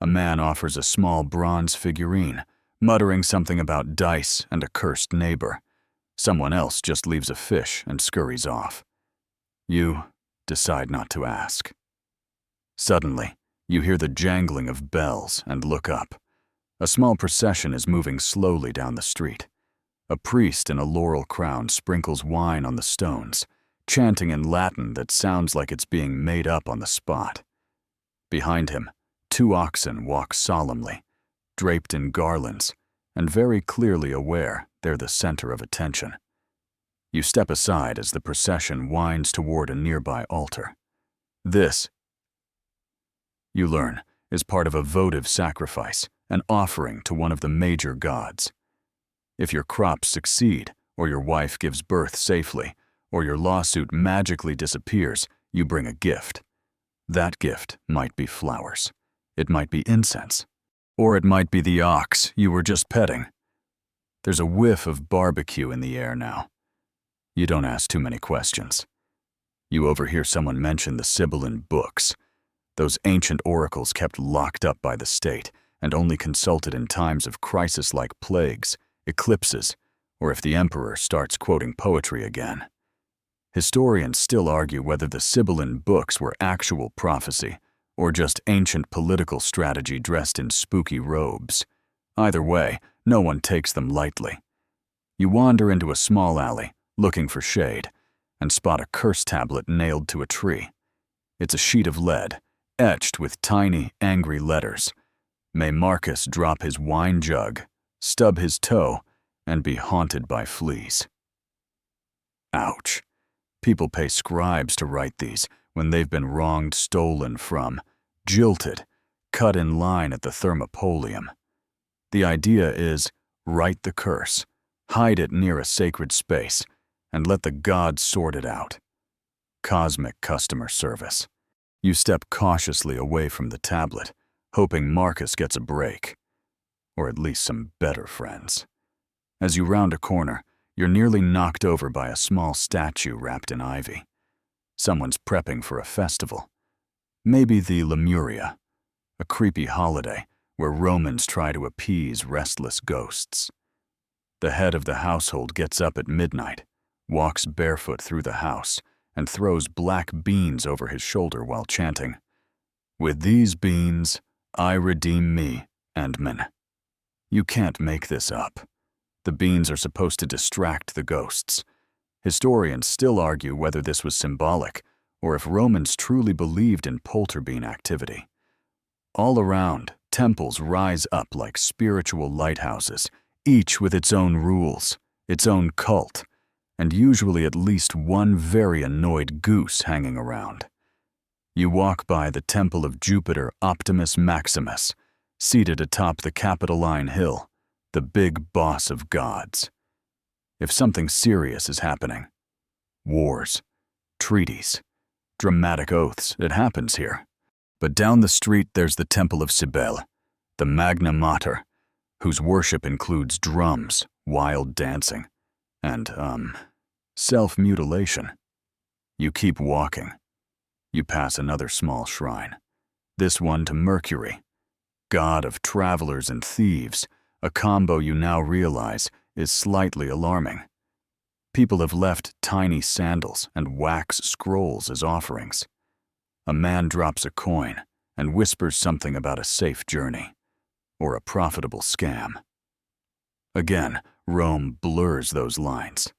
A man offers a small bronze figurine, muttering something about dice and a cursed neighbor. Someone else just leaves a fish and scurries off. You decide not to ask. Suddenly, you hear the jangling of bells and look up. A small procession is moving slowly down the street. A priest in a laurel crown sprinkles wine on the stones, chanting in Latin that sounds like it's being made up on the spot. Behind him, 2 oxen walk solemnly, draped in garlands, and very clearly aware they're the center of attention. You step aside as the procession winds toward a nearby altar. This, you learn, is part of a votive sacrifice, an offering to one of the major gods. If your crops succeed, or your wife gives birth safely, or your lawsuit magically disappears, you bring a gift. That gift might be flowers. It might be incense. Or it might be the ox you were just petting. There's a whiff of barbecue in the air now. You don't ask too many questions. You overhear someone mention the Sibylline books, those ancient oracles kept locked up by the state and only consulted in times of crisis like plagues, eclipses, or if the emperor starts quoting poetry again. Historians still argue whether the Sibylline books were actual prophecy or just ancient political strategy dressed in spooky robes. Either way, no one takes them lightly. You wander into a small alley, looking for shade, and spot a curse tablet nailed to a tree. It's a sheet of lead, etched with tiny, angry letters. May Marcus drop his wine jug, stub his toe, and be haunted by fleas. Ouch. People pay scribes to write these when they've been wronged, stolen from, jilted, cut in line at the Thermopolium. The idea is, write the curse, hide it near a sacred space, and let the gods sort it out. Cosmic customer service. You step cautiously away from the tablet, hoping Marcus gets a break. Or at least some better friends. As you round a corner, you're nearly knocked over by a small statue wrapped in ivy. Someone's prepping for a festival. Maybe the Lemuria, a creepy holiday where Romans try to appease restless ghosts. The head of the household gets up at midnight, walks barefoot through the house, and throws black beans over his shoulder while chanting, "With these beans, I redeem me and men." You can't make this up. The beans are supposed to distract the ghosts. Historians still argue whether this was symbolic or if Romans truly believed in polterbean activity. All around, temples rise up like spiritual lighthouses, each with its own rules, its own cult, and usually at least one very annoyed goose hanging around. You walk by the temple of Jupiter Optimus Maximus, seated atop the Capitoline Hill, the big boss of gods. If something serious is happening, wars, treaties, dramatic oaths, it happens here. But down the street there's the Temple of Cybele, the Magna Mater, whose worship includes drums, wild dancing, and, self-mutilation. You keep walking. You pass another small shrine, this one to Mercury, god of travelers and thieves, a combo you now realize is slightly alarming. People have left tiny sandals and wax scrolls as offerings. A man drops a coin and whispers something about a safe journey, or a profitable scam. Again, Rome blurs those lines.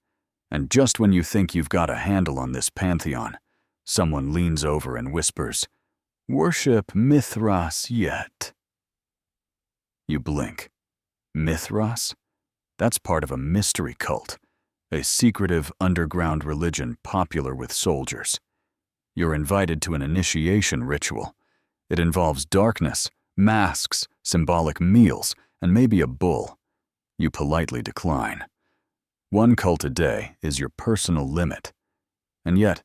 And just when you think you've got a handle on this pantheon, someone leans over and whispers, "Worship Mithras yet." You blink. Mithras? That's part of a mystery cult, a secretive underground religion popular with soldiers. You're invited to an initiation ritual. It involves darkness, masks, symbolic meals, and maybe a bull. You politely decline. One cult a day is your personal limit. And yet,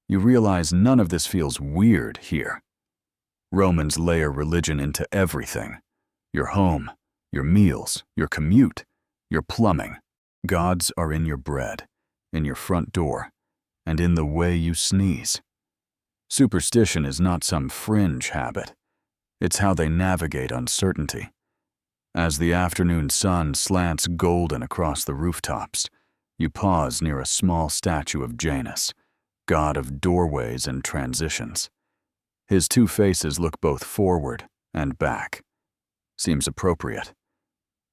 you realize none of this feels weird here. Romans layer religion into everything. Your home, your meals, your commute, your plumbing. Gods are in your bread, in your front door, and in the way you sneeze. Superstition is not some fringe habit. It's how they navigate uncertainty. As the afternoon sun slants golden across the rooftops, you pause near a small statue of Janus, god of doorways and transitions. His two faces look both forward and back. Seems appropriate.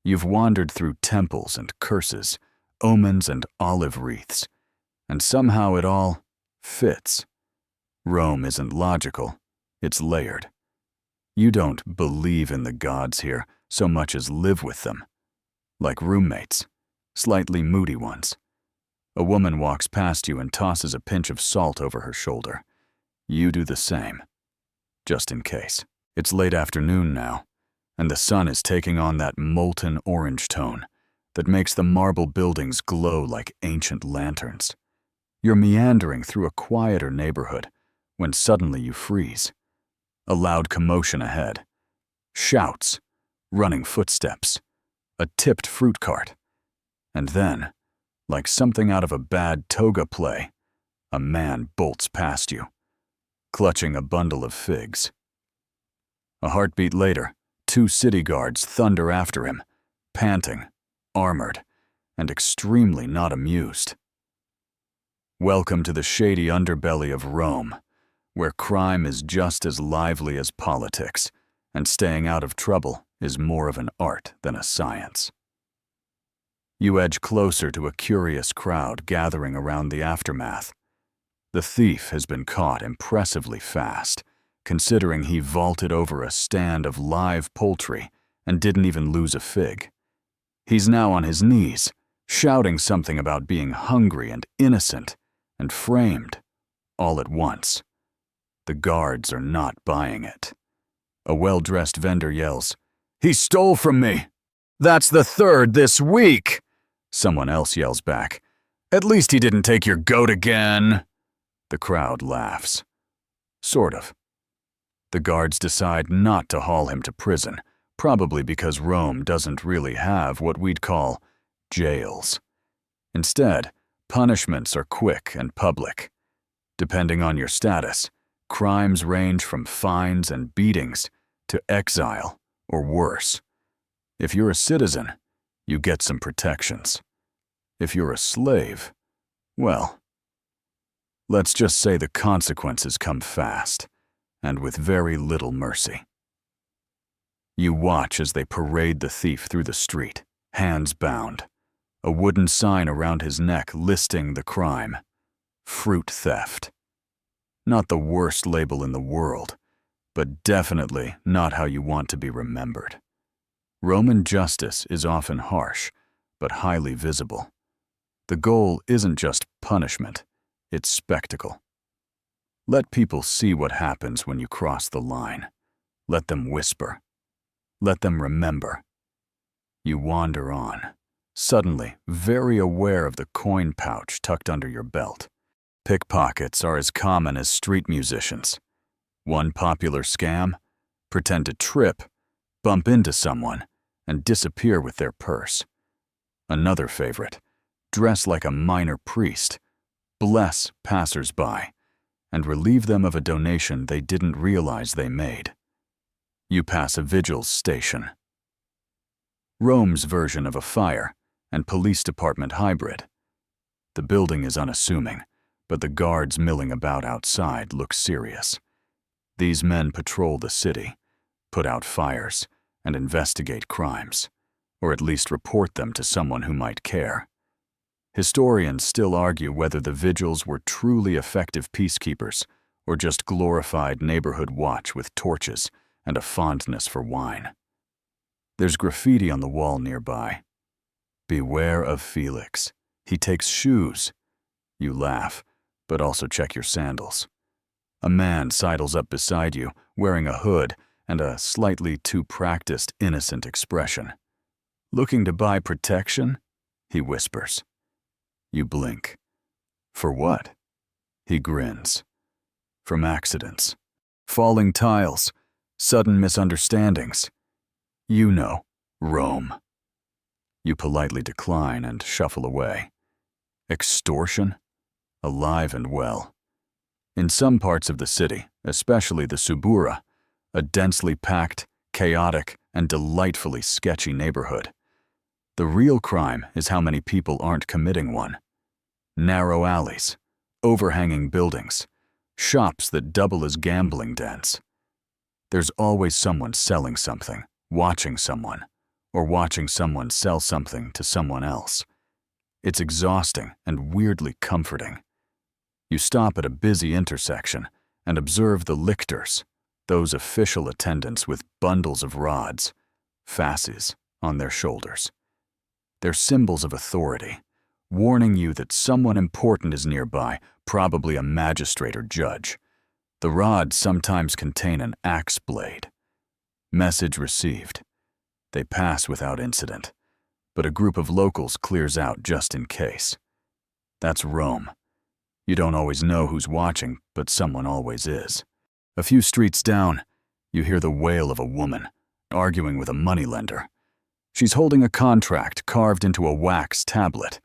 You've wandered through temples and curses, omens and olive wreaths, and somehow it all fits. Rome isn't logical, it's layered. You don't believe in the gods here so much as live with them. Like roommates, slightly moody ones. A woman walks past you and tosses a pinch of salt over her shoulder. You do the same, just in case. It's late afternoon now, and the sun is taking on that molten orange tone that makes the marble buildings glow like ancient lanterns. You're meandering through a quieter neighborhood when suddenly you freeze. A loud commotion ahead. Shouts, running footsteps, a tipped fruit cart. And then, like something out of a bad toga play, a man bolts past you, clutching a bundle of figs. A heartbeat later, 2 city guards thunder after him, panting, armored, and extremely not amused. Welcome to the shady underbelly of Rome, where crime is just as lively as politics, and staying out of trouble is more of an art than a science. You edge closer to a curious crowd gathering around the aftermath. The thief has been caught impressively fast, considering he vaulted over a stand of live poultry and didn't even lose a fig. He's now on his knees, shouting something about being hungry and innocent and framed, all at once. The guards are not buying it. A well-dressed vendor yells, "He stole from me! That's the third this week!" Someone else yells back, "At least he didn't take your goat again!" The crowd laughs. Sort of. The guards decide not to haul him to prison, probably because Rome doesn't really have what we'd call jails. Instead, punishments are quick and public. Depending on your status, crimes range from fines and beatings to exile or worse. If you're a citizen, you get some protections. If you're a slave, well, let's just say the consequences come fast and with very little mercy. You watch as they parade the thief through the street, hands bound, a wooden sign around his neck listing the crime: fruit theft. Not the worst label in the world, but definitely not how you want to be remembered. Roman justice is often harsh, but highly visible. The goal isn't just punishment, it's spectacle. Let people see what happens when you cross the line. Let them whisper. Let them remember. You wander on, suddenly very aware of the coin pouch tucked under your belt. Pickpockets are as common as street musicians. One popular scam: pretend to trip, bump into someone, and disappear with their purse. Another favorite: dress like a minor priest, bless passers-by, and relieve them of a donation they didn't realize they made. You pass a vigil's station. Rome's version of a fire and police department hybrid. The building is unassuming, but the guards milling about outside look serious. These men patrol the city, put out fires, and investigate crimes, or at least report them to someone who might care. Historians still argue whether the vigils were truly effective peacekeepers or just glorified neighborhood watch with torches and a fondness for wine. There's graffiti on the wall nearby. "Beware of Felix. He takes shoes." You laugh, but also check your sandals. A man sidles up beside you, wearing a hood and a slightly too practiced, innocent expression. "Looking to buy protection?" he whispers. You blink. "For what?" He grins. "From accidents. Falling tiles. Sudden misunderstandings. You know, Rome." You politely decline and shuffle away. Extortion? Alive and well. In some parts of the city, especially the Subura, a densely packed, chaotic, and delightfully sketchy neighborhood. The real crime is how many people aren't committing one. Narrow alleys, overhanging buildings, shops that double as gambling dens. There's always someone selling something, watching someone, or watching someone sell something to someone else. It's exhausting and weirdly comforting. You stop at a busy intersection and observe the lictors, those official attendants with bundles of rods, fasces, on their shoulders. They're symbols of authority, warning you that someone important is nearby, probably a magistrate or judge. The rods sometimes contain an axe blade. Message received. They pass without incident, but a group of locals clears out just in case. That's Rome. You don't always know who's watching, but someone always is. A few streets down, you hear the wail of a woman, arguing with a moneylender. She's holding a contract carved into a wax tablet,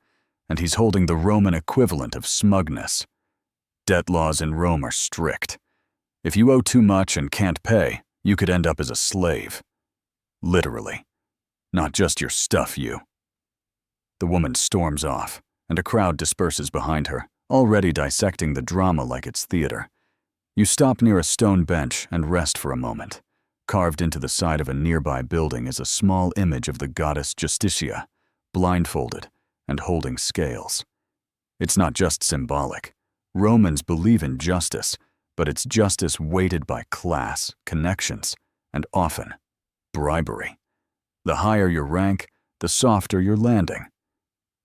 and he's holding the Roman equivalent of smugness. Debt laws in Rome are strict. If you owe too much and can't pay, you could end up as a slave. Literally. Not just your stuff, you. The woman storms off, and a crowd disperses behind her, already dissecting the drama like it's theater. You stop near a stone bench and rest for a moment. Carved into the side of a nearby building is a small image of the goddess Justitia, blindfolded and holding scales. It's not just symbolic. Romans believe in justice, but it's justice weighted by class, connections, and often bribery. The higher your rank, the softer your landing.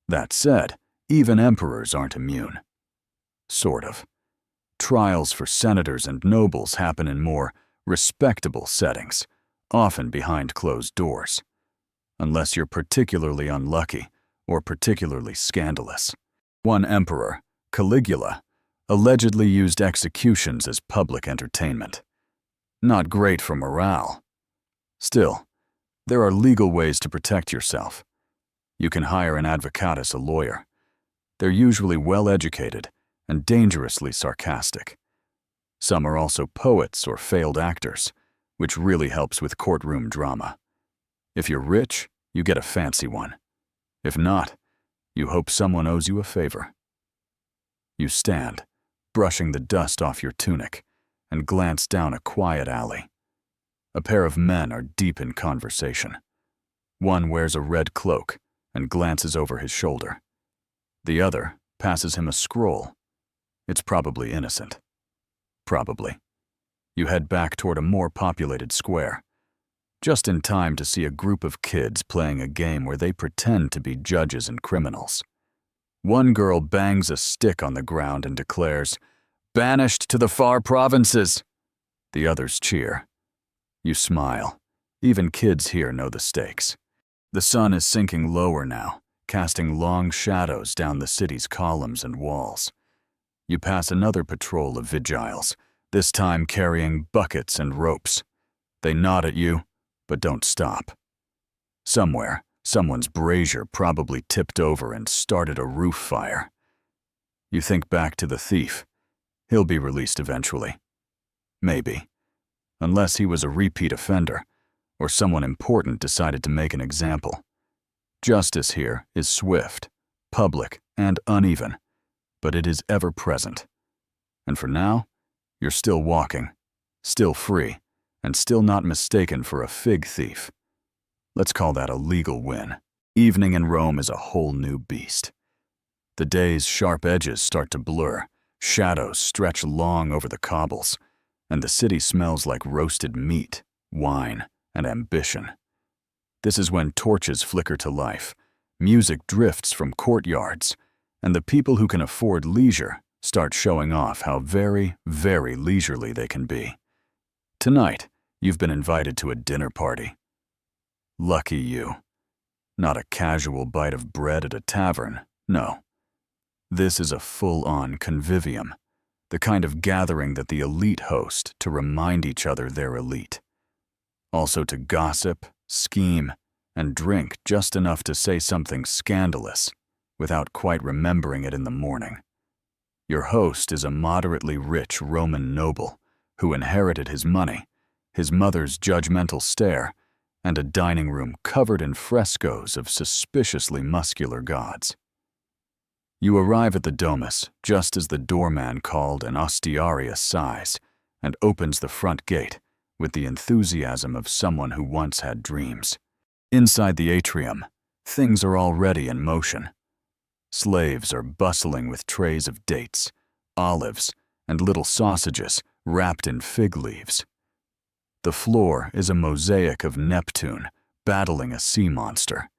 That said, even emperors aren't immune. Sort of. Trials for senators and nobles happen in more respectable settings, often behind closed doors, unless you're particularly unlucky or particularly scandalous. One emperor, Caligula, allegedly used executions as public entertainment. Not great for morale. Still, there are legal ways to protect yourself. You can hire an advocatus, a lawyer. They're usually well-educated and dangerously sarcastic. Some are also poets or failed actors, which really helps with courtroom drama. If you're rich, you get a fancy one. If not, you hope someone owes you a favor. You stand, brushing the dust off your tunic, and glance down a quiet alley. A pair of men are deep in conversation. One wears a red cloak and glances over his shoulder. The other passes him a scroll. It's probably innocent. Probably. You head back toward a more populated square, just in time to see a group of kids playing a game where they pretend to be judges and criminals. One girl bangs a stick on the ground and declares, "Banished to the far provinces!" The others cheer. You smile. Even kids here know the stakes. The sun is sinking lower now, casting long shadows down the city's columns and walls. You pass another patrol of vigiles, this time carrying buckets and ropes. They nod at you, but don't stop. Somewhere, someone's brazier probably tipped over and started a roof fire. You think back to the thief. He'll be released eventually. Maybe. Unless he was a repeat offender, or someone important decided to make an example. Justice here is swift, public, and uneven, but it is ever present. And for now, you're still walking, still free, and still not mistaken for a fig thief. Let's call that a legal win. Evening in Rome is a whole new beast. The day's sharp edges start to blur, shadows stretch long over the cobbles, and the city smells like roasted meat, wine, and ambition. This is when torches flicker to life, music drifts from courtyards, and the people who can afford leisure start showing off how very, very leisurely they can be. Tonight, you've been invited to a dinner party. Lucky you. Not a casual bite of bread at a tavern, no. This is a full-on convivium, the kind of gathering that the elite host to remind each other they're elite. Also to gossip, scheme, and drink just enough to say something scandalous without quite remembering it in the morning. Your host is a moderately rich Roman noble who inherited his money, his mother's judgmental stare, and a dining room covered in frescoes of suspiciously muscular gods. You arrive at the domus just as the doorman called an ostiarius sighs and opens the front gate with the enthusiasm of someone who once had dreams. Inside the atrium, things are already in motion. Slaves are bustling with trays of dates, olives, and little sausages wrapped in fig leaves. The floor is a mosaic of Neptune battling a sea monster.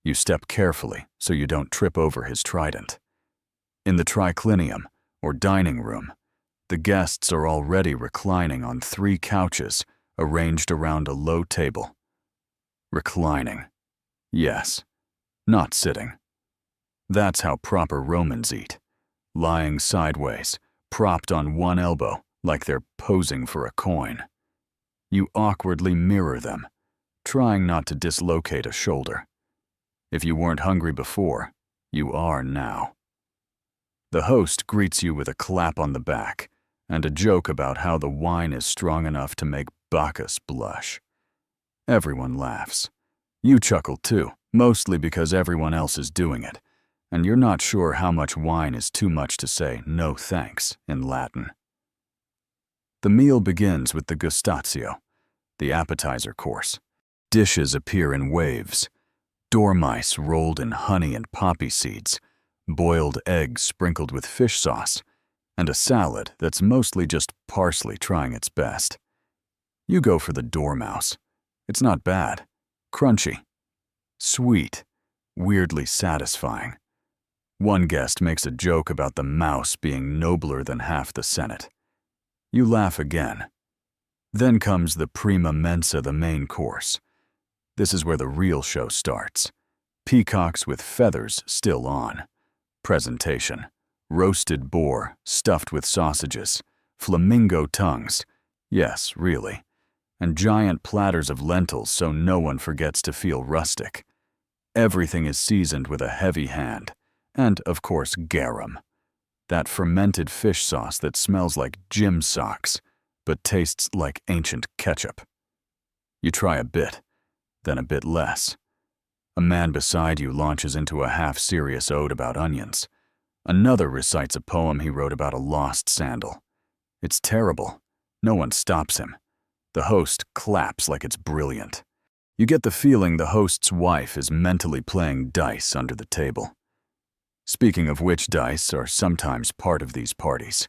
You step carefully so you don't trip over his trident. In the triclinium, or dining room, the guests are already reclining on 3 couches arranged around a low table. Reclining. Yes, not sitting. That's how proper Romans eat, lying sideways, propped on one elbow like they're posing for a coin. You awkwardly mirror them, trying not to dislocate a shoulder. If you weren't hungry before, you are now. The host greets you with a clap on the back and a joke about how the wine is strong enough to make Bacchus blush. Everyone laughs. You chuckle too, mostly because everyone else is doing it, and you're not sure how much wine is too much to say no thanks in Latin. The meal begins with the gustatio, the appetizer course. Dishes appear in waves. Dormice rolled in honey and poppy seeds, boiled eggs sprinkled with fish sauce, and a salad that's mostly just parsley trying its best. You go for the dormouse. It's not bad. Crunchy. Sweet. Weirdly satisfying. One guest makes a joke about the mouse being nobler than half the Senate. You laugh again. Then comes the prima mensa, the main course. This is where the real show starts. Peacocks with feathers still on. Presentation. Roasted boar, stuffed with sausages. Flamingo tongues. Yes, really. And giant platters of lentils so no one forgets to feel rustic. Everything is seasoned with a heavy hand. And, of course, garum. That fermented fish sauce that smells like gym socks, but tastes like ancient ketchup. You try a bit, then a bit less. A man beside you launches into a half-serious ode about onions. Another recites a poem he wrote about a lost sandal. It's terrible. No one stops him. The host claps like it's brilliant. You get the feeling the host's wife is mentally playing dice under the table. Speaking of which, dice are sometimes part of these parties.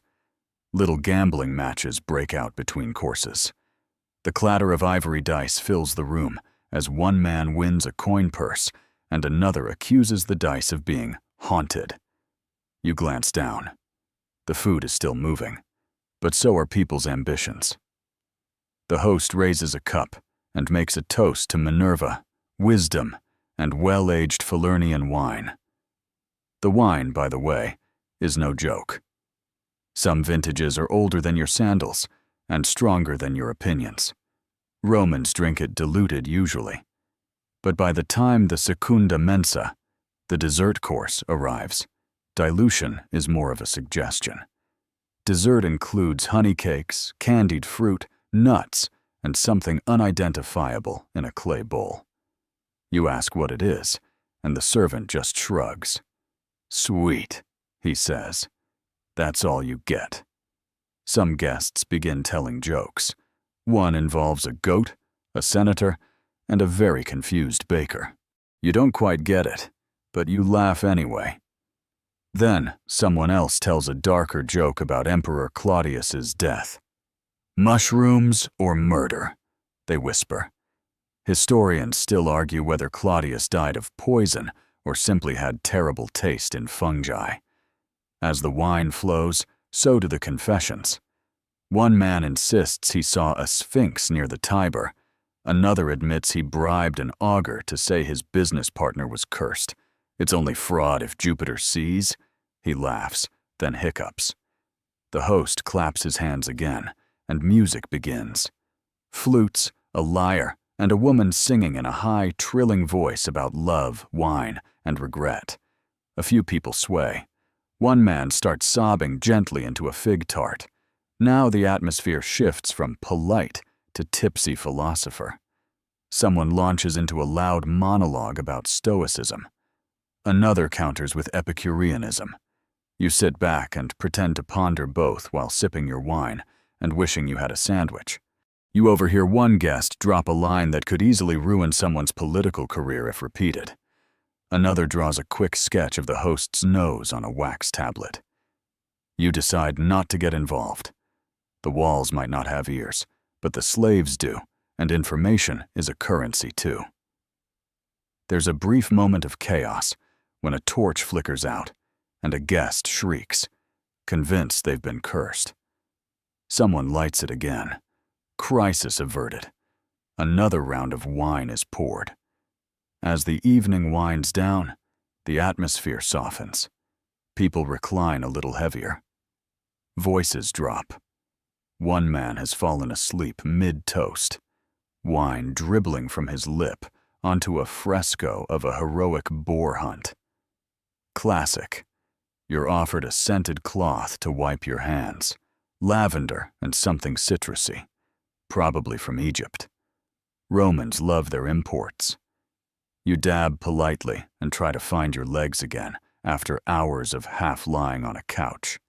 Little gambling matches break out between courses. The clatter of ivory dice fills the room as one man wins a coin purse and another accuses the dice of being haunted. You glance down. The food is still moving, but so are people's ambitions. The host raises a cup and makes a toast to Minerva, wisdom, and well-aged Falernian wine. The wine, by the way, is no joke. Some vintages are older than your sandals and stronger than your opinions. Romans drink it diluted usually. But by the time the secunda mensa, the dessert course, arrives, dilution is more of a suggestion. Dessert includes honey cakes, candied fruit, nuts, and something unidentifiable in a clay bowl. You ask what it is, and the servant just shrugs. Sweet, he says. That's all you get. Some guests begin telling jokes. One involves a goat, a senator, and a very confused baker. You don't quite get it, but you laugh anyway. Then someone else tells a darker joke about Emperor Claudius's death. Mushrooms or murder, they whisper. Historians still argue whether Claudius died of poison or simply had terrible taste in fungi. As the wine flows, so do the confessions. One man insists he saw a sphinx near the Tiber. Another admits he bribed an augur to say his business partner was cursed. It's only fraud if Jupiter sees. He laughs, then hiccups. The host claps his hands again, and music begins. Flutes, a lyre, and a woman singing in a high, trilling voice about love, wine, and regret. A few people sway. One man starts sobbing gently into a fig tart. Now the atmosphere shifts from polite to tipsy philosopher. Someone launches into a loud monologue about stoicism. Another counters with Epicureanism. You sit back and pretend to ponder both while sipping your wine and wishing you had a sandwich. You overhear one guest drop a line that could easily ruin someone's political career if repeated. Another draws a quick sketch of the host's nose on a wax tablet. You decide not to get involved. The walls might not have ears, but the slaves do, and information is a currency too. There's a brief moment of chaos when a torch flickers out and a guest shrieks, convinced they've been cursed. Someone lights it again. Crisis averted. Another round of wine is poured. As the evening winds down, the atmosphere softens. People recline a little heavier. Voices drop. One man has fallen asleep mid-toast, wine dribbling from his lip onto a fresco of a heroic boar hunt. Classic. You're offered a scented cloth to wipe your hands, lavender and something citrusy, probably from Egypt. Romans love their imports. You dab politely and try to find your legs again after hours of half lying on a couch.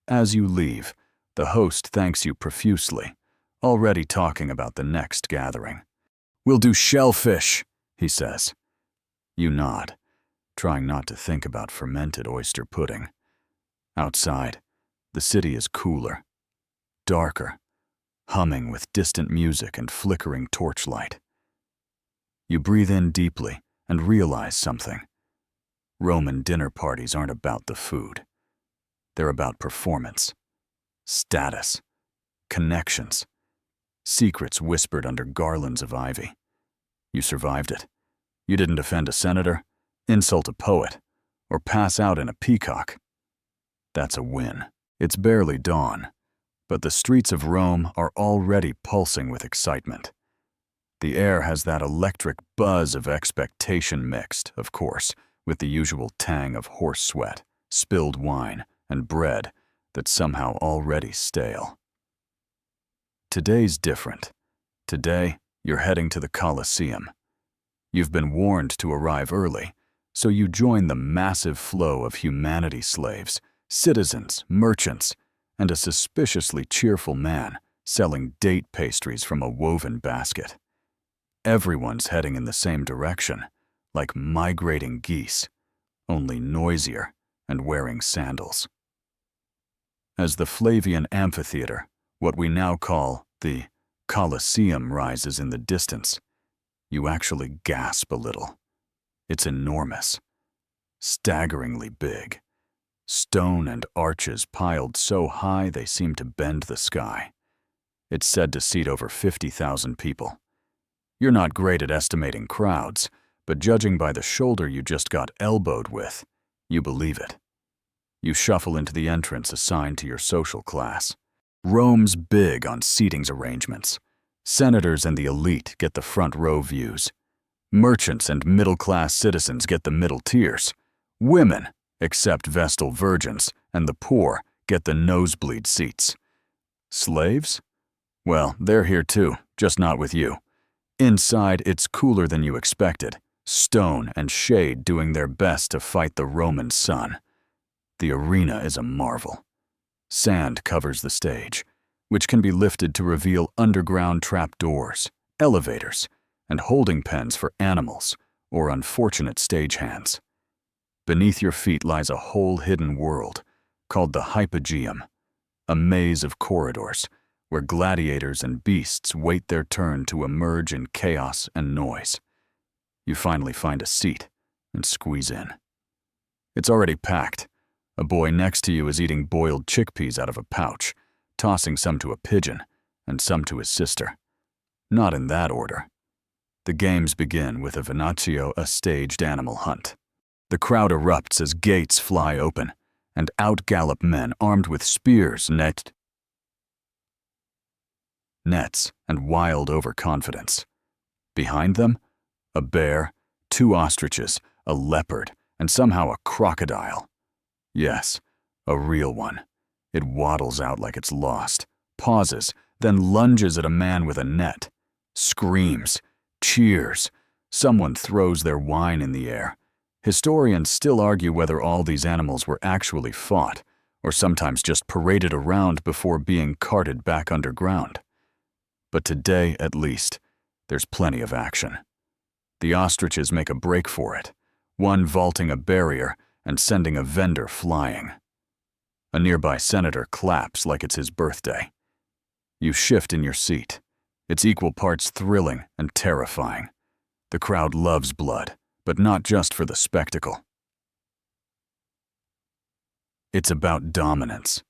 As you leave, the host thanks you profusely, already talking about the next gathering. "We'll do shellfish," he says. You nod, trying not to think about fermented oyster pudding. Outside, The city is cooler, darker, humming with distant music and flickering torchlight. You breathe in deeply and realize something. Roman dinner parties aren't about the food. They're about performance, status, connections, secrets whispered under garlands of ivy. You survived it. You didn't offend a senator, insult a poet, or pass out in a peacock. That's a win. It's barely dawn, but the streets of Rome are already pulsing with excitement. The air has that electric buzz of expectation mixed, of course, with the usual tang of horse sweat, spilled wine, and bread that's somehow already stale. Today's different. Today, you're heading to the Colosseum. You've been warned to arrive early, so you join the massive flow of humanity slaves, citizens, merchants, and a suspiciously cheerful man selling date pastries from a woven basket. Everyone's heading in the same direction, like migrating geese, only noisier and wearing sandals. As the Flavian amphitheater, what we now call the Colosseum, rises in the distance, you actually gasp a little. It's enormous, staggeringly big. Stone and arches piled so high they seem to bend the sky. It's said to seat over 50,000 people. You're not great at estimating crowds, but judging by the shoulder you just got elbowed with, you believe it. You shuffle into the entrance assigned to your social class. Rome's big on seating arrangements. Senators and the elite get the front row views. Merchants and middle-class citizens get the middle tiers. Women, except Vestal virgins, and the poor get the nosebleed seats. Slaves? Well, they're here too, just not with you. Inside, it's cooler than you expected. Stone and shade doing their best to fight the Roman sun. The arena is a marvel. Sand covers the stage, which can be lifted to reveal underground trapdoors, elevators, and holding pens for animals or unfortunate stagehands. Beneath your feet lies a whole hidden world called the Hypogeum, a maze of corridors where gladiators and beasts wait their turn to emerge in chaos and noise. You finally find a seat and squeeze in. It's already packed. A boy next to you is eating boiled chickpeas out of a pouch, tossing some to a pigeon and some to his sister. Not in that order. The games begin with a venatio, a staged animal hunt. The crowd erupts as gates fly open, and out gallop men armed with spears, nets, and wild overconfidence. Behind them, a bear, 2 ostriches, a leopard, and somehow a crocodile. Yes, a real one. It waddles out like it's lost, pauses, then lunges at a man with a net. Screams, cheers. Someone throws their wine in the air. Historians still argue whether all these animals were actually fought, or sometimes just paraded around before being carted back underground. But today, at least, there's plenty of action. The ostriches make a break for it, one vaulting a barrier and sending a vendor flying. A nearby senator claps like it's his birthday. You shift in your seat. It's equal parts thrilling and terrifying. The crowd loves blood, but not just for the spectacle. It's about dominance,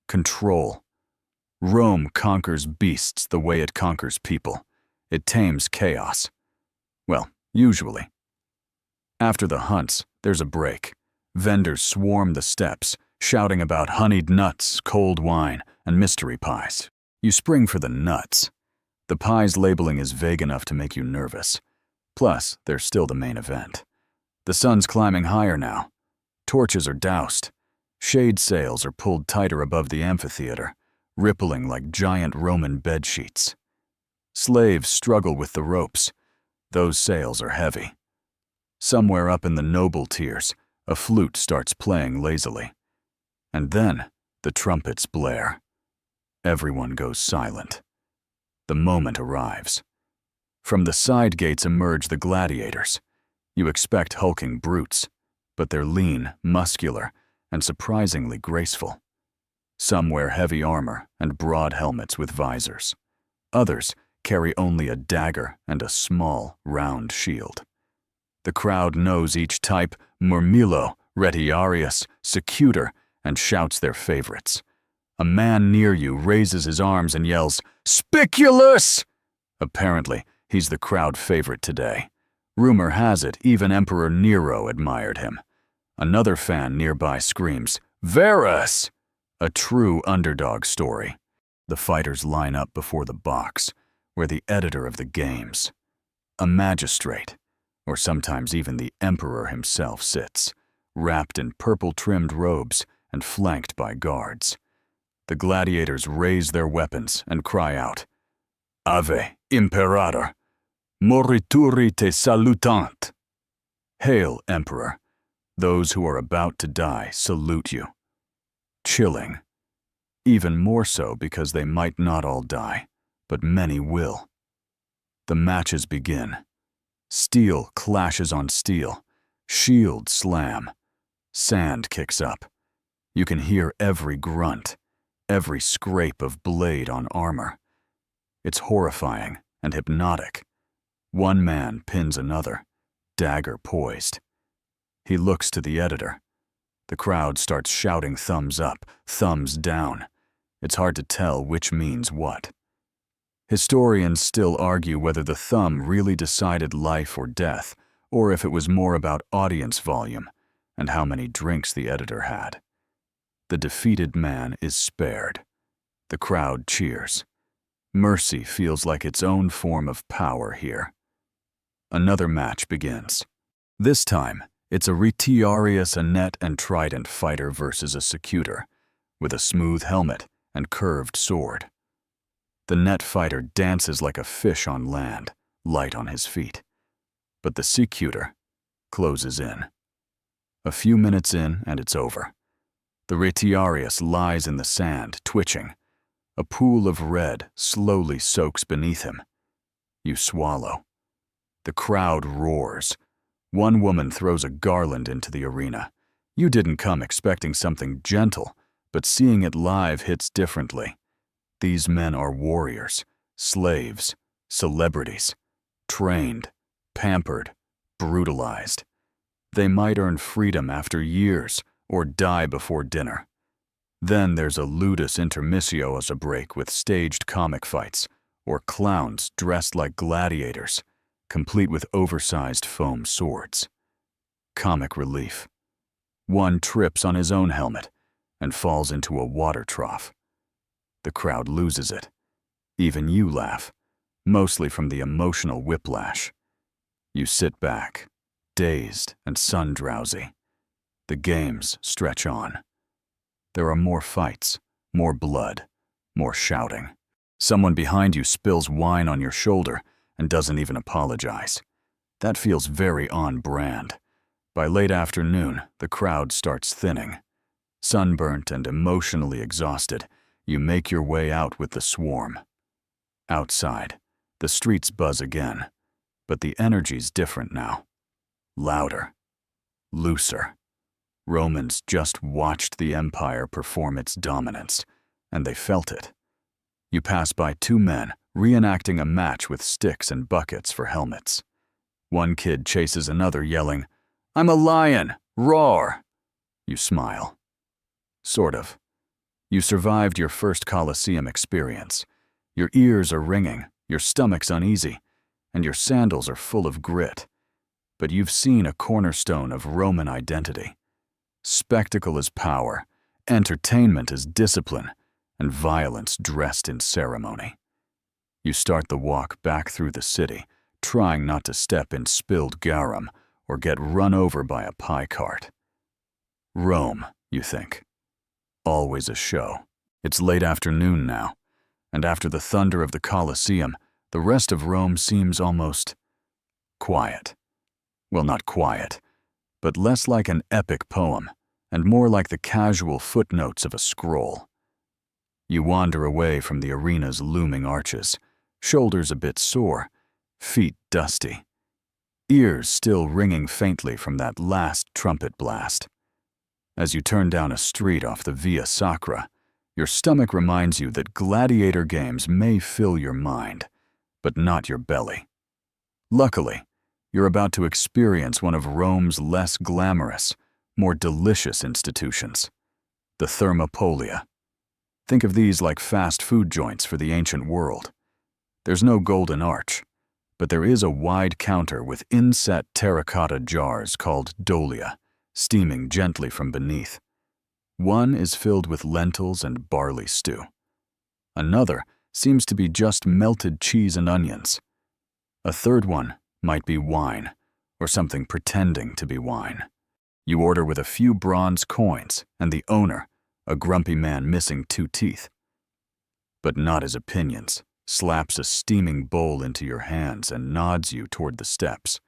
control. Rome conquers beasts the way it conquers people. It tames chaos. Well, usually. After the hunts, there's a break. Vendors swarm the steps, shouting about honeyed nuts, cold wine, and mystery pies. You spring for the nuts. The pie's labeling is vague enough to make you nervous. Plus, there's still the main event. The sun's climbing higher now. Torches are doused. Shade sails are pulled tighter above the amphitheater, rippling like giant Roman bedsheets. Slaves struggle with the ropes. Those sails are heavy. Somewhere up in the noble tiers, a flute starts playing lazily. And then, the trumpets blare. Everyone goes silent. The moment arrives. From the side gates emerge the gladiators. You expect hulking brutes, but they're lean, muscular, and surprisingly graceful. Some wear heavy armor and broad helmets with visors. Others carry only a dagger and a small, round shield. The crowd knows each type, Murmillo, Retiarius, Secutor, and shouts their favorites. A man near you raises his arms and yells, "Spiculus!" Apparently, he's the crowd favorite today. Rumor has it even Emperor Nero admired him. Another fan nearby screams, "Varus!" A true underdog story. The fighters line up before the box, where the editor of the games, a magistrate, or sometimes even the emperor himself sits, wrapped in purple-trimmed robes and flanked by guards. The gladiators raise their weapons and cry out, "Ave, Imperator! Morituri te salutant!" Hail, Emperor! Those who are about to die salute you. Chilling. Even more so because they might not all die, but many will. The matches begin. Steel clashes on steel. Shields slam. Sand kicks up. You can hear every grunt, every scrape of blade on armor. It's horrifying and hypnotic. One man pins another, dagger poised. He looks to the editor. The crowd starts shouting thumbs up, thumbs down. It's hard to tell which means what. Historians still argue whether the thumb really decided life or death, or if it was more about audience volume and how many drinks the editor had. The defeated man is spared. The crowd cheers. Mercy feels like its own form of power here. Another match begins. This time, it's a Retiarius Annette and Trident fighter versus a Secutor, with a smooth helmet and curved sword. The net fighter dances like a fish on land, light on his feet. But the Secutor closes in. A few minutes in, and it's over. The Retiarius lies in the sand, twitching. A pool of red slowly soaks beneath him. You swallow. The crowd roars. One woman throws a garland into the arena. You didn't come expecting something gentle, but seeing it live hits differently. These men are warriors, slaves, celebrities, trained, pampered, brutalized. They might earn freedom after years or die before dinner. Then there's a ludus intermissio as a break with staged comic fights, or clowns dressed like gladiators, complete with oversized foam swords. Comic relief. One trips on his own helmet and falls into a water trough. The crowd loses it. Even you laugh, mostly from the emotional whiplash. You sit back, dazed and sun-drowsy. The games stretch on. There are more fights, more blood, more shouting. Someone behind you spills wine on your shoulder and doesn't even apologize. That feels very on-brand. By late afternoon, the crowd starts thinning. Sunburnt and emotionally exhausted, you make your way out with the swarm. Outside, the streets buzz again, but the energy's different now. Louder, looser. Romans just watched the empire perform its dominance, and they felt it. You pass by two men reenacting a match with sticks and buckets for helmets. One kid chases another yelling, "I'm a lion! Roar!" You smile. Sort of. You survived your first Colosseum experience. Your ears are ringing, your stomach's uneasy, and your sandals are full of grit. But you've seen a cornerstone of Roman identity. Spectacle is power, entertainment is discipline, and violence dressed in ceremony. You start the walk back through the city, trying not to step in spilled garum or get run over by a pie cart. Rome, you think. Always a show. It's late afternoon now, and after the thunder of the Colosseum, the rest of Rome seems almost quiet. Well, not quiet, but less like an epic poem and more like the casual footnotes of a scroll. You wander away from the arena's looming arches, shoulders a bit sore, feet dusty, ears still ringing faintly from that last trumpet blast. As you turn down a street off the Via Sacra, Your stomach reminds you that gladiator games may fill your mind, but not your belly. Luckily, you're about to experience one of Rome's less glamorous, more delicious institutions, the Thermopolia. Think of these like fast food joints for the ancient world. There's no golden arch, but there is a wide counter with inset terracotta jars called dolia, steaming gently from beneath. One is filled with lentils and barley stew. Another seems to be just melted cheese and onions. A third one might be wine, or something pretending to be wine. You order with a few bronze coins, and the owner, a grumpy man missing 2 teeth, but not his opinions, slaps a steaming bowl into your hands and nods you toward the steps.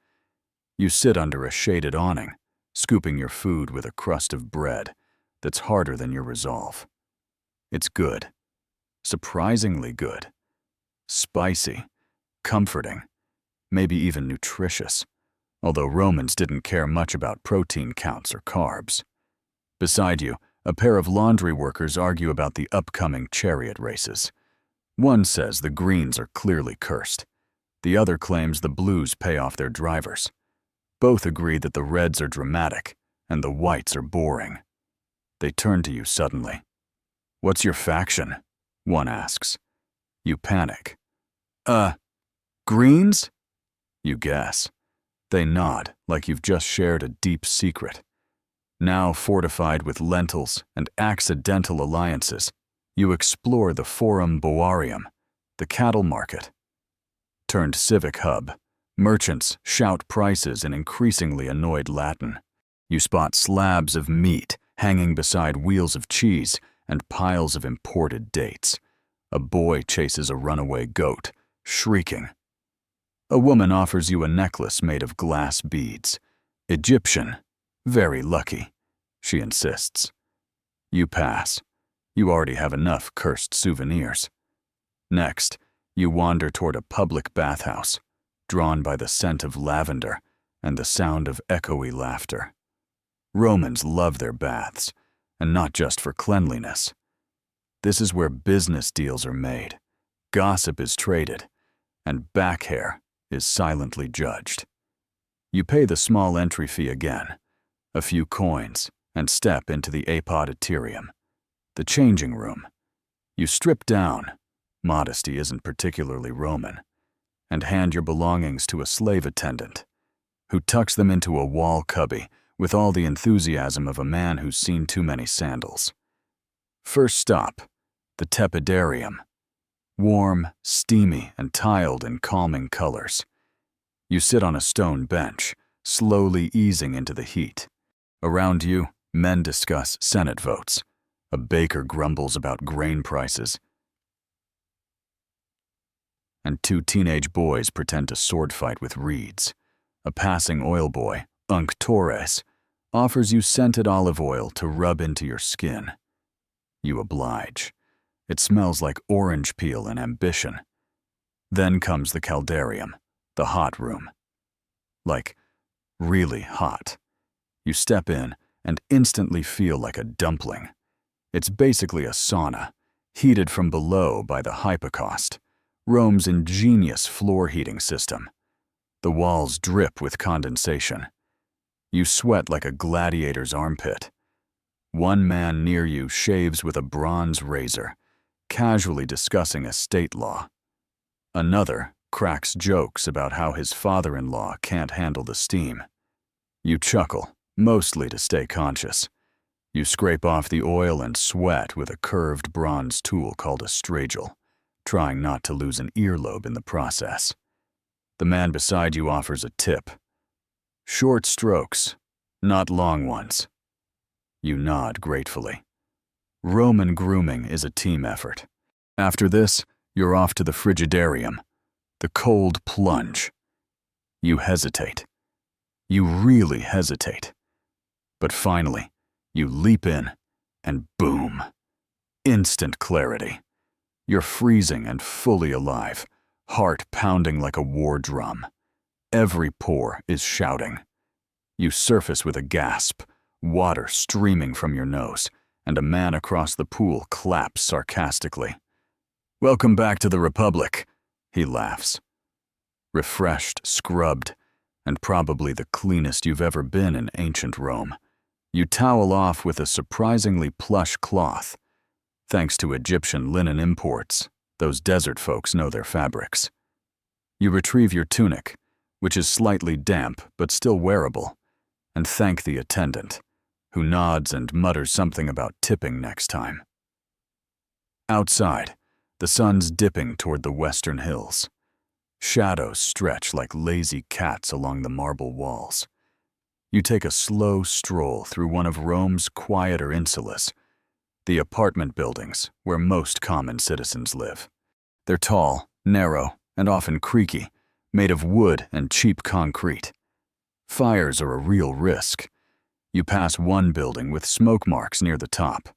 You sit under a shaded awning, scooping your food with a crust of bread that's harder than your resolve. It's good, surprisingly good, spicy, comforting, maybe even nutritious, although Romans didn't care much about protein counts or carbs. Beside you, a pair of laundry workers argue about the upcoming chariot races. One says the greens are clearly cursed. The other claims the blues pay off their drivers. Both agree that the reds are dramatic and the whites are boring. They turn to you suddenly. "What's your faction?" one asks. You panic. Greens?" You guess. They nod like you've just shared a deep secret. Now fortified with lentils and accidental alliances, you explore the Forum Boarium, the cattle market. Turned civic hub, merchants shout prices in increasingly annoyed Latin. You spot slabs of meat hanging beside wheels of cheese and piles of imported dates. A boy chases a runaway goat, shrieking. A woman offers you a necklace made of glass beads. Egyptian, very lucky, she insists. You pass. You already have enough cursed souvenirs. Next, you wander toward a public bathhouse, drawn by the scent of lavender and the sound of echoey laughter. Romans love their baths, and not just for cleanliness. This is where business deals are made, gossip is traded, and back hair is silently judged. You pay the small entry fee again, a few coins, and step into the apoditerium, the changing room. You strip down, modesty isn't particularly Roman, and hand your belongings to a slave attendant, who tucks them into a wall cubby with all the enthusiasm of a man who's seen too many sandals. First stop, the tepidarium. Warm, steamy, and tiled in calming colors. You sit on a stone bench, slowly easing into the heat. Around you, men discuss Senate votes. A baker grumbles about grain prices. And 2 teenage boys pretend to sword fight with reeds. A passing oil boy, Unc Torres, offers you scented olive oil to rub into your skin. You oblige. It smells like orange peel and ambition. Then comes the caldarium, the hot room. Like, really hot. You step in and instantly feel like a dumpling. It's basically a sauna, heated from below by the hypocaust, Rome's ingenious floor heating system. The walls drip with condensation. You sweat like a gladiator's armpit. One man near you shaves with a bronze razor, casually discussing a state law. Another cracks jokes about how his father-in-law can't handle the steam. You chuckle, mostly to stay conscious. You scrape off the oil and sweat with a curved bronze tool called a stragil, trying not to lose an earlobe in the process. The man beside you offers a tip. Short strokes, not long ones. You nod gratefully. Roman grooming is a team effort. After this, you're off to the frigidarium, the cold plunge. You hesitate. You really hesitate. But finally, you leap in, and boom. Instant clarity. You're freezing and fully alive, heart pounding like a war drum. Every pore is shouting. You surface with a gasp, water streaming from your nose, and a man across the pool claps sarcastically. "Welcome back to the Republic," he laughs. Refreshed, scrubbed, and probably the cleanest you've ever been in ancient Rome, you towel off with a surprisingly plush cloth. Thanks to Egyptian linen imports, those desert folks know their fabrics. You retrieve your tunic, which is slightly damp but still wearable, and thank the attendant, who nods and mutters something about tipping next time. Outside, the sun's dipping toward the western hills. Shadows stretch like lazy cats along the marble walls. You take a slow stroll through one of Rome's quieter insulas, the apartment buildings where most common citizens live. They're tall, narrow, and often creaky, made of wood and cheap concrete. Fires are a real risk. You pass one building with smoke marks near the top.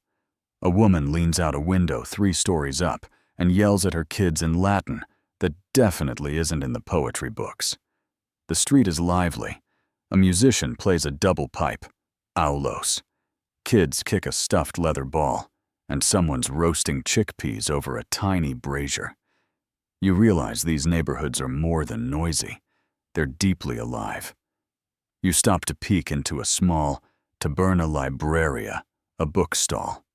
A woman leans out a window 3 stories up and yells at her kids in Latin that definitely isn't in the poetry books. The street is lively. A musician plays a double pipe, aulos. Kids kick a stuffed leather ball, and someone's roasting chickpeas over a tiny brazier. You realize these neighborhoods are more than noisy. They're deeply alive. You stop to peek into a small taberna libraria, a bookstall.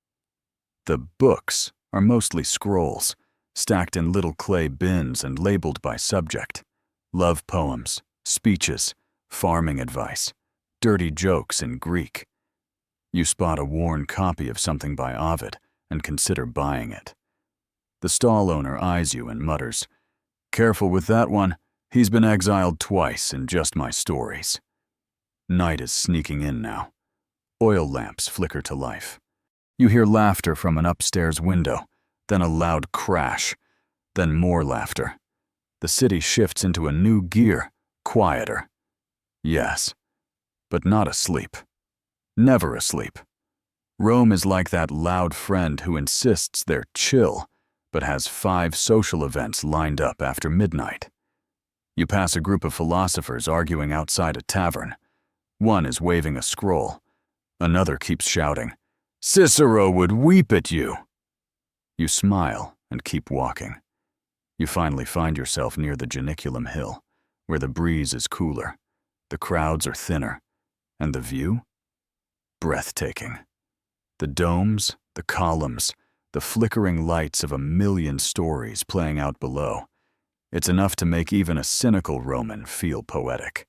The books are mostly scrolls, stacked in little clay bins and labeled by subject. Love poems, speeches, farming advice, dirty jokes in Greek. You spot a worn copy of something by Ovid and consider buying it. The stall owner eyes you and mutters, "Careful with that one. He's been exiled twice in just my stories." Night is sneaking in now. Oil lamps flicker to life. You hear laughter from an upstairs window, then a loud crash, then more laughter. The city shifts into a new gear, quieter. Yes, but not asleep. Never asleep. Rome is like that loud friend who insists they're chill, but has 5 social events lined up after midnight. You pass a group of philosophers arguing outside a tavern. One is waving a scroll. Another keeps shouting, "Cicero would weep at you." You smile and keep walking. You finally find yourself near the Janiculum Hill, where the breeze is cooler, the crowds are thinner, and the view? Breathtaking. The domes, the columns, the flickering lights of a million stories playing out below. It's enough to make even a cynical Roman feel poetic.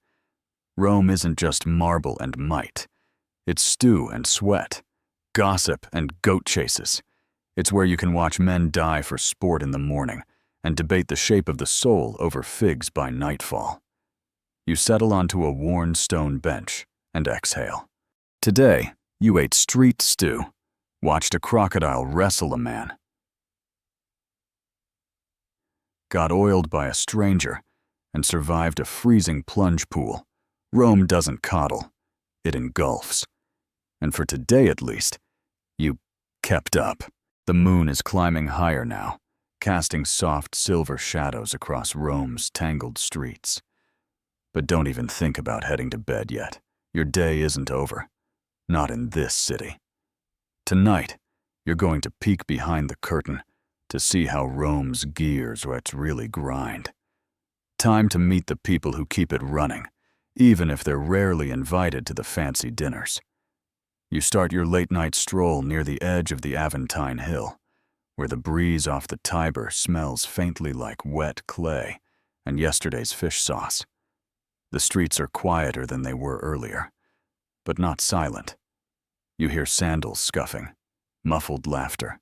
Rome isn't just marble and might. It's stew and sweat, gossip and goat chases. It's where you can watch men die for sport in the morning and debate the shape of the soul over figs by nightfall. You settle onto a worn stone bench and exhale. Today, you ate street stew, watched a crocodile wrestle a man, got oiled by a stranger, and survived a freezing plunge pool. Rome doesn't coddle, it engulfs. And for today at least, you kept up. The moon is climbing higher now, casting soft silver shadows across Rome's tangled streets. But don't even think about heading to bed yet. Your day isn't over. Not in this city. Tonight, you're going to peek behind the curtain to see how Rome's gears really grind. Time to meet the people who keep it running, even if they're rarely invited to the fancy dinners. You start your late-night stroll near the edge of the Aventine Hill, where the breeze off the Tiber smells faintly like wet clay and yesterday's fish sauce. The streets are quieter than they were earlier, but not silent. You hear sandals scuffing, muffled laughter,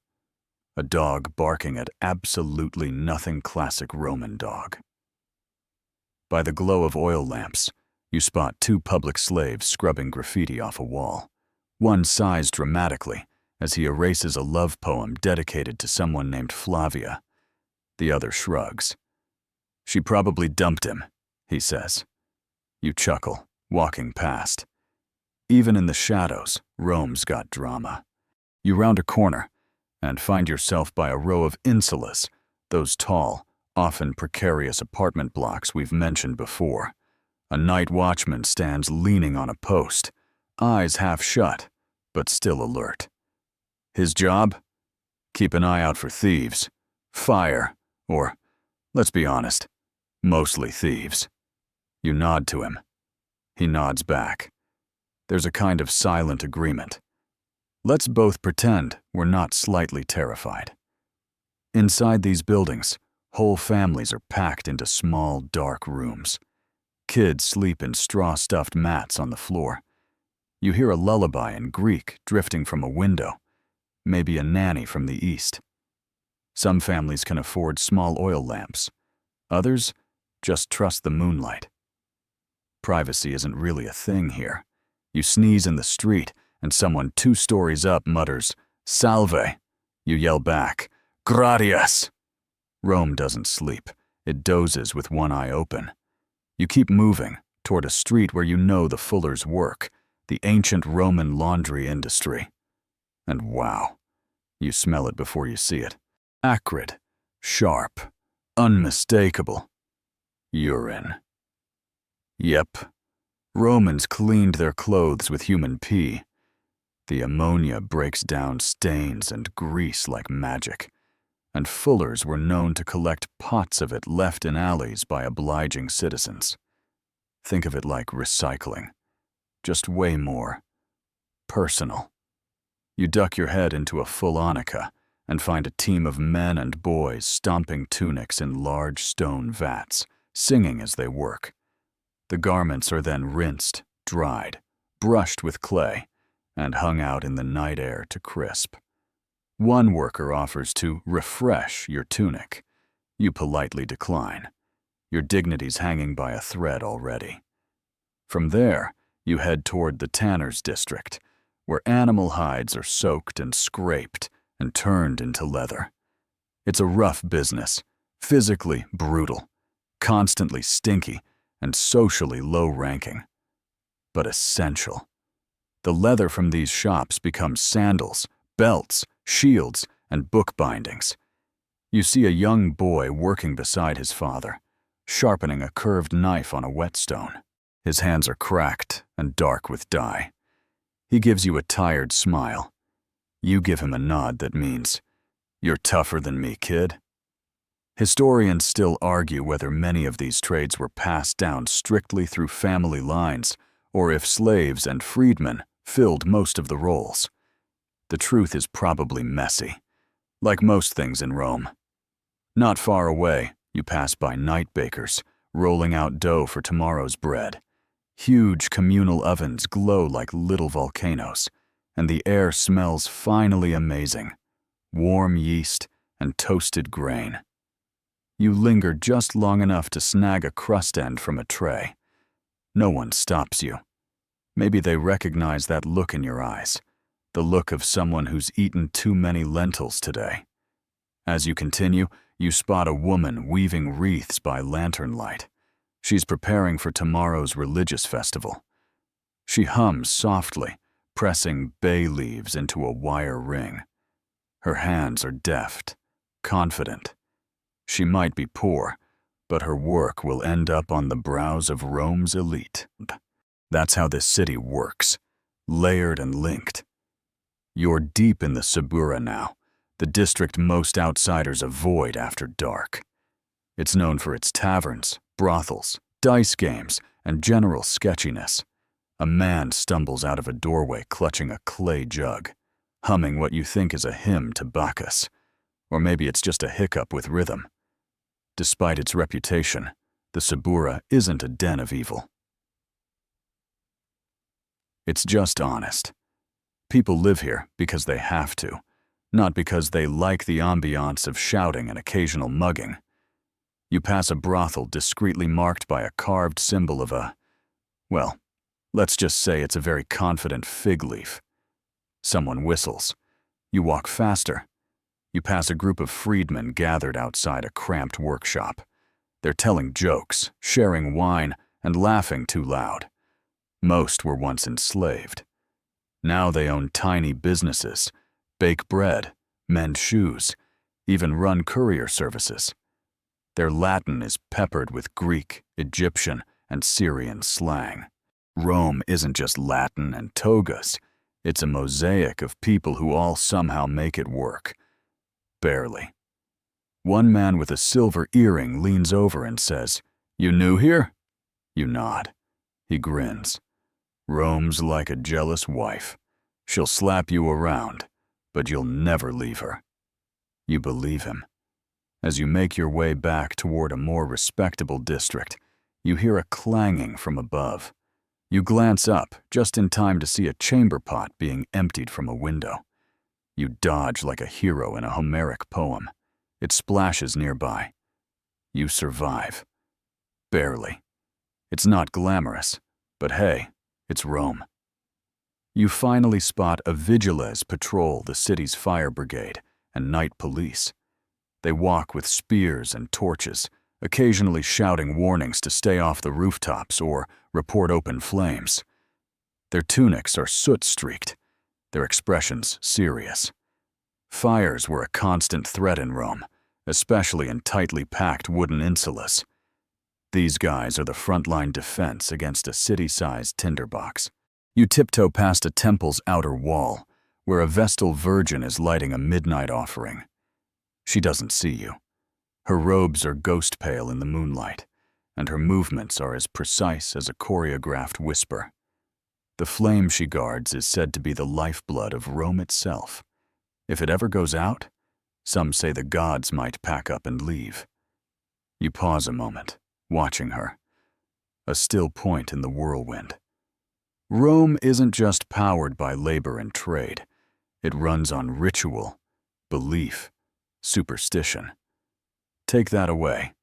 a dog barking at absolutely nothing classic Roman dog. By the glow of oil lamps, you spot 2 public slaves scrubbing graffiti off a wall. One sighs dramatically as he erases a love poem dedicated to someone named Flavia. The other shrugs. "She probably dumped him," he says. You chuckle, walking past. Even in the shadows, Rome's got drama. You round a corner and find yourself by a row of insulas, those tall, often precarious apartment blocks we've mentioned before. A night watchman stands leaning on a post, eyes half shut, but still alert. His job? Keep an eye out for thieves, fire, or, let's be honest, mostly thieves. You nod to him. He nods back. There's a kind of silent agreement. Let's both pretend we're not slightly terrified. Inside these buildings, whole families are packed into small, dark rooms. Kids sleep in straw-stuffed mats on the floor. You hear a lullaby in Greek drifting from a window, maybe a nanny from the east. Some families can afford small oil lamps. Others just trust the moonlight. Privacy isn't really a thing here. You sneeze in the street, and someone 2 stories up mutters, "Salve." You yell back, "Gratias." Rome doesn't sleep. It dozes with one eye open. You keep moving toward a street where you know the fullers work, the ancient Roman laundry industry. And wow, you smell it before you see it. Acrid, sharp, unmistakable. Urine. Yep. Romans cleaned their clothes with human pee. The ammonia breaks down stains and grease like magic, and fullers were known to collect pots of it left in alleys by obliging citizens. Think of it like recycling, just way more personal. You duck your head into a fullonica and find a team of men and boys stomping tunics in large stone vats, singing as they work. The garments are then rinsed, dried, brushed with clay, and hung out in the night air to crisp. One worker offers to refresh your tunic. You politely decline. Your dignity's hanging by a thread already. From there, you head toward the tanner's district, where animal hides are soaked and scraped and turned into leather. It's a rough business, physically brutal, constantly stinky, and socially low-ranking, but essential. The leather from these shops becomes sandals, belts, shields, and book bindings. You see a young boy working beside his father, sharpening a curved knife on a whetstone. His hands are cracked and dark with dye. He gives you a tired smile. You give him a nod that means, "You're tougher than me, kid." Historians still argue whether many of these trades were passed down strictly through family lines, or if slaves and freedmen filled most of the roles. The truth is probably messy, like most things in Rome. Not far away, you pass by night bakers, rolling out dough for tomorrow's bread. Huge communal ovens glow like little volcanoes, and the air smells finally amazing. Warm yeast and toasted grain. You linger just long enough to snag a crust end from a tray. No one stops you. Maybe they recognize that look in your eyes, the look of someone who's eaten too many lentils today. As you continue, you spot a woman weaving wreaths by lantern light. She's preparing for tomorrow's religious festival. She hums softly, pressing bay leaves into a wire ring. Her hands are deft, confident. She might be poor, but her work will end up on the brows of Rome's elite. That's how this city works, layered and linked. You're deep in the Suburra now, the district most outsiders avoid after dark. It's known for its taverns, brothels, dice games, and general sketchiness. A man stumbles out of a doorway clutching a clay jug, humming what you think is a hymn to Bacchus. Or maybe it's just a hiccup with rhythm. Despite its reputation, the Suburra isn't a den of evil. It's just honest. People live here because they have to, not because they like the ambiance of shouting and occasional mugging. You pass a brothel discreetly marked by a carved symbol of well, let's just say it's a very confident fig leaf. Someone whistles. You walk faster. You pass a group of freedmen gathered outside a cramped workshop. They're telling jokes, sharing wine, and laughing too loud. Most were once enslaved. Now they own tiny businesses, bake bread, mend shoes, even run courier services. Their Latin is peppered with Greek, Egyptian, and Syrian slang. Rome isn't just Latin and togas. It's a mosaic of people who all somehow make it work. Barely. One man with a silver earring leans over and says, "You new here?" You nod. He grins. Rome's like a jealous wife. She'll slap you around, but you'll never leave her. You believe him. As you make your way back toward a more respectable district, you hear a clanging from above. You glance up, just in time to see a chamber pot being emptied from a window. You dodge like a hero in a Homeric poem. It splashes nearby. You survive. Barely. It's not glamorous, but hey, it's Rome. You finally spot a vigiles patrol the city's fire brigade and night police. They walk with spears and torches, occasionally shouting warnings to stay off the rooftops or report open flames. Their tunics are soot-streaked, their expressions serious. Fires were a constant threat in Rome, especially in tightly packed wooden insulas. These guys are the frontline defense against a city-sized tinderbox. You tiptoe past a temple's outer wall, where a Vestal virgin is lighting a midnight offering. She doesn't see you. Her robes are ghost pale in the moonlight, and her movements are as precise as a choreographed whisper. The flame she guards is said to be the lifeblood of Rome itself. If it ever goes out, some say the gods might pack up and leave. You pause a moment, watching her. A still point in the whirlwind. Rome isn't just powered by labor and trade. It runs on ritual, belief, superstition. Take that away,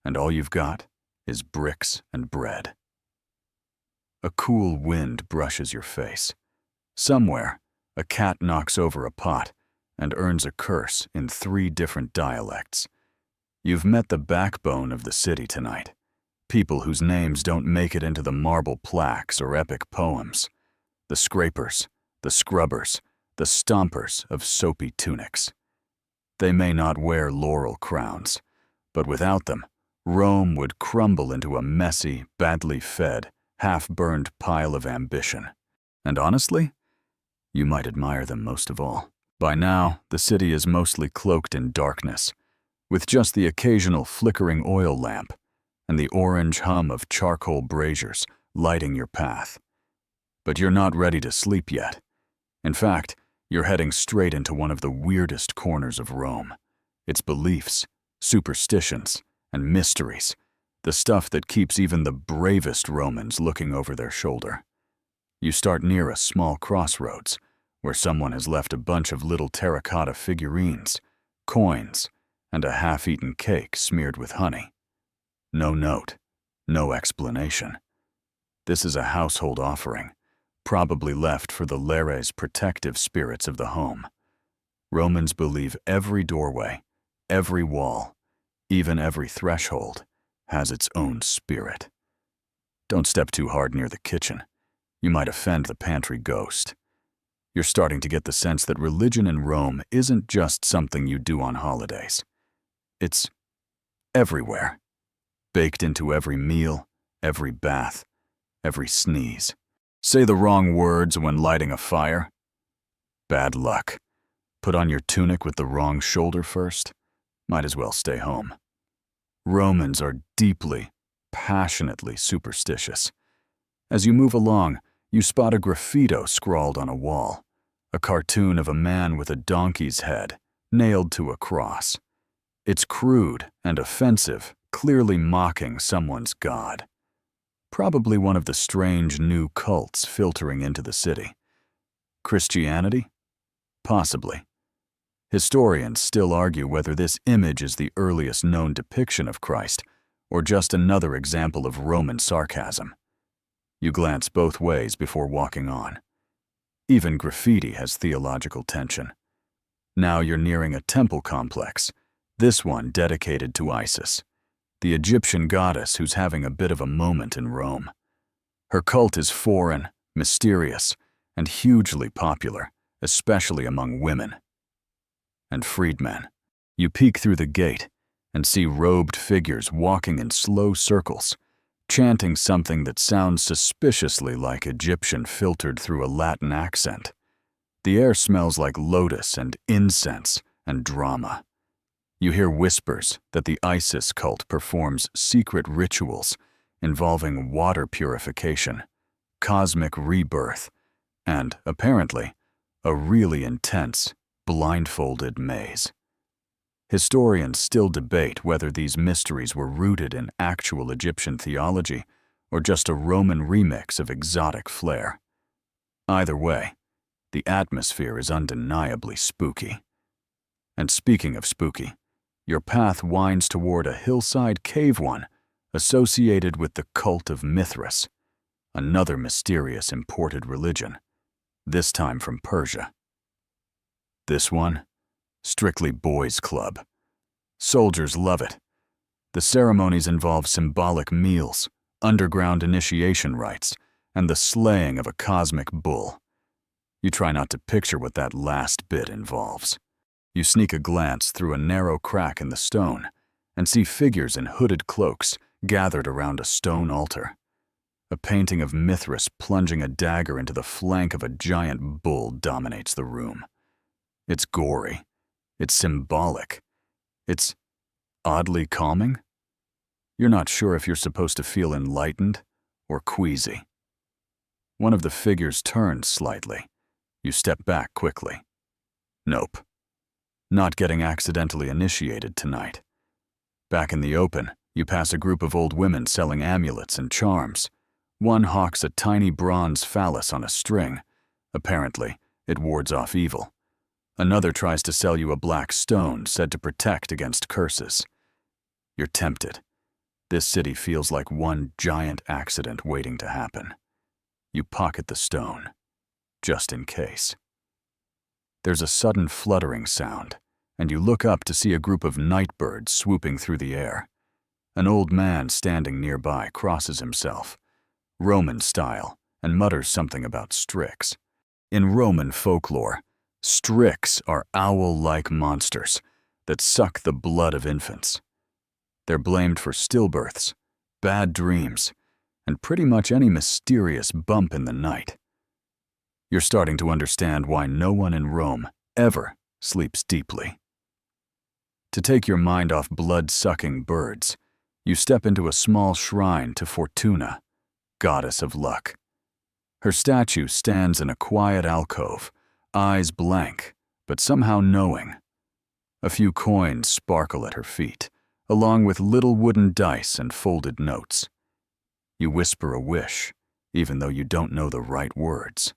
and all you've got is bricks and bread. A cool wind brushes your face. Somewhere, a cat knocks over a pot and earns a curse in 3 different dialects. You've met the backbone of the city tonight. People whose names don't make it into the marble plaques or epic poems. The scrapers, the scrubbers, the stompers of soapy tunics. They may not wear laurel crowns, but without them, Rome would crumble into a messy, badly fed, half-burned pile of ambition. And honestly, you might admire them most of all. By now, the city is mostly cloaked in darkness, with just the occasional flickering oil lamp and the orange hum of charcoal braziers lighting your path. But you're not ready to sleep yet. In fact, you're heading straight into one of the weirdest corners of Rome. Its beliefs, superstitions, and mysteries, the stuff that keeps even the bravest Romans looking over their shoulder. You start near a small crossroads, where someone has left a bunch of little terracotta figurines, coins, and a half-eaten cake smeared with honey. No note, no explanation. This is a household offering, probably left for the lares protective spirits of the home. Romans believe every doorway, every wall, even every threshold, has its own spirit. Don't step too hard near the kitchen. You might offend the pantry ghost. You're starting to get the sense that religion in Rome isn't just something you do on holidays. It's everywhere. Baked into every meal, every bath, every sneeze. Say the wrong words when lighting a fire. Bad luck. Put on your tunic with the wrong shoulder first. Might as well stay home. Romans are deeply, passionately superstitious. As you move along, you spot a graffito scrawled on a wall, a cartoon of a man with a donkey's head nailed to a cross. It's crude and offensive, clearly mocking someone's god. Probably one of the strange new cults filtering into the city. Christianity? Possibly. Historians still argue whether this image is the earliest known depiction of Christ or just another example of Roman sarcasm. You glance both ways before walking on. Even graffiti has theological tension. Now you're nearing a temple complex, this one dedicated to Isis, the Egyptian goddess who's having a bit of a moment in Rome. Her cult is foreign, mysterious, and hugely popular, especially among women. And freedmen. You peek through the gate and see robed figures walking in slow circles, chanting something that sounds suspiciously like Egyptian filtered through a Latin accent. The air smells like lotus and incense and drama. You hear whispers that the Isis cult performs secret rituals involving water purification, cosmic rebirth, and, apparently, a really intense, blindfolded maze. Historians still debate whether these mysteries were rooted in actual Egyptian theology or just a Roman remix of exotic flair. Either way, the atmosphere is undeniably spooky. And speaking of spooky, your path winds toward a hillside cave one associated with the cult of Mithras, another mysterious imported religion, this time from Persia. This one? Strictly boys' club. Soldiers love it. The ceremonies involve symbolic meals, underground initiation rites, and the slaying of a cosmic bull. You try not to picture what that last bit involves. You sneak a glance through a narrow crack in the stone and see figures in hooded cloaks gathered around a stone altar. A painting of Mithras plunging a dagger into the flank of a giant bull dominates the room. It's gory. It's symbolic. It's oddly calming. You're not sure if you're supposed to feel enlightened or queasy. One of the figures turns slightly. You step back quickly. Nope. Not getting accidentally initiated tonight. Back in the open, you pass a group of old women selling amulets and charms. One hawks a tiny bronze phallus on a string. Apparently, it wards off evil. Another tries to sell you a black stone said to protect against curses. You're tempted. This city feels like one giant accident waiting to happen. You pocket the stone, just in case. There's a sudden fluttering sound, and you look up to see a group of nightbirds swooping through the air. An old man standing nearby crosses himself, Roman style, and mutters something about Strix. In Roman folklore, Strix are owl-like monsters that suck the blood of infants. They're blamed for stillbirths, bad dreams, and pretty much any mysterious bump in the night. You're starting to understand why no one in Rome ever sleeps deeply. To take your mind off blood-sucking birds, you step into a small shrine to Fortuna, goddess of luck. Her statue stands in a quiet alcove, eyes blank, but somehow knowing. A few coins sparkle at her feet, along with little wooden dice and folded notes. You whisper a wish, even though you don't know the right words.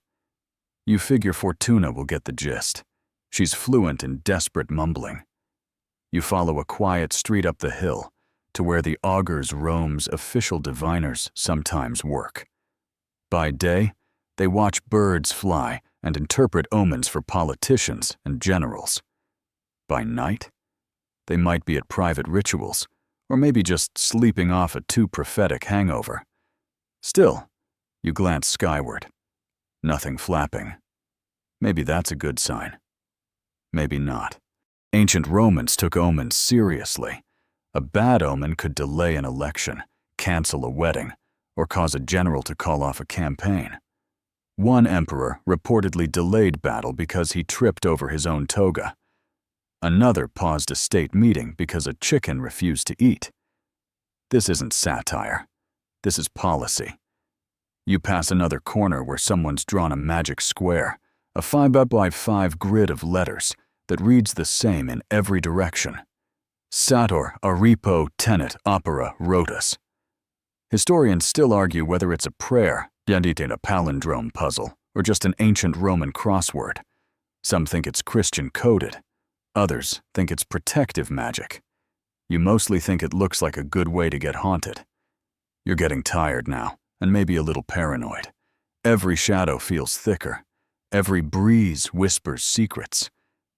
You figure Fortuna will get the gist. She's fluent in desperate mumbling. You follow a quiet street up the hill to where the augurs Rome's official diviners sometimes work. By day, they watch birds fly and interpret omens for politicians and generals. By night, they might be at private rituals, or maybe just sleeping off a too prophetic hangover. Still, you glance skyward. Nothing flapping. Maybe that's a good sign. Maybe not. Ancient Romans took omens seriously. A bad omen could delay an election, cancel a wedding, or cause a general to call off a campaign. One emperor reportedly delayed battle because he tripped over his own toga. Another paused a state meeting because a chicken refused to eat. This isn't satire. This is policy. You pass another corner where someone's drawn a magic square, a 5x5 grid of letters that reads the same in every direction. Sator, Aripo, Tenet, Opera, Rotus. Historians still argue whether it's a prayer, a palindrome puzzle, or just an ancient Roman crossword. Some think it's Christian-coded. Others think it's protective magic. You mostly think it looks like a good way to get haunted. You're getting tired now, and maybe a little paranoid. Every shadow feels thicker. Every breeze whispers secrets.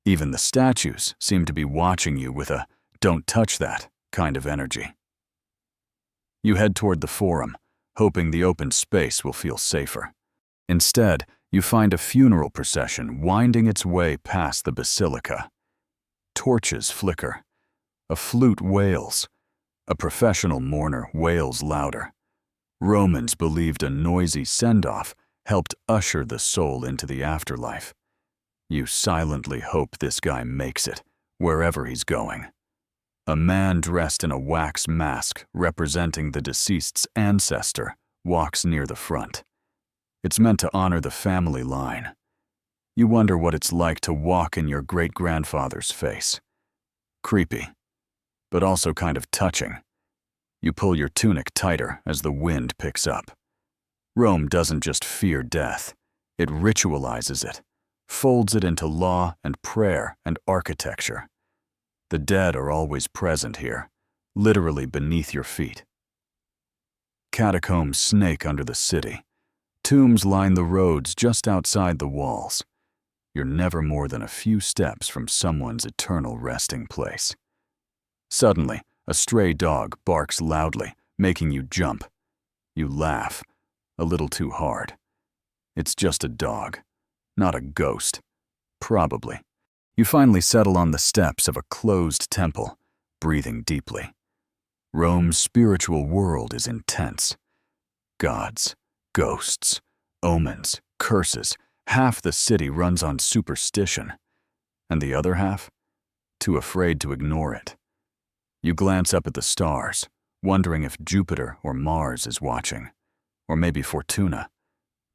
Even the statues seem to be watching you with a "don't touch that" kind of energy. You head toward the forum, hoping the open space will feel safer. Instead, you find a funeral procession winding its way past the basilica. Torches flicker. A flute wails. A professional mourner wails louder. Romans believed a noisy send-off helped usher the soul into the afterlife. You silently hope this guy makes it, wherever he's going. A man dressed in a wax mask representing the deceased's ancestor walks near the front. It's meant to honor the family line. You wonder what it's like to walk in your great-grandfather's face. Creepy, but also kind of touching. You pull your tunic tighter as the wind picks up. Rome doesn't just fear death, it ritualizes it, folds it into law and prayer and architecture. The dead are always present here, literally beneath your feet. Catacombs snake under the city. Tombs line the roads just outside the walls. You're never more than a few steps from someone's eternal resting place. Suddenly, a stray dog barks loudly, making you jump. You laugh, a little too hard. It's just a dog, not a ghost. Probably. You finally settle on the steps of a closed temple, breathing deeply. Rome's spiritual world is intense. Gods, ghosts, omens, curses. Half the city runs on superstition. And the other half? Too afraid to ignore it. You glance up at the stars, wondering if Jupiter or Mars is watching. Or maybe Fortuna.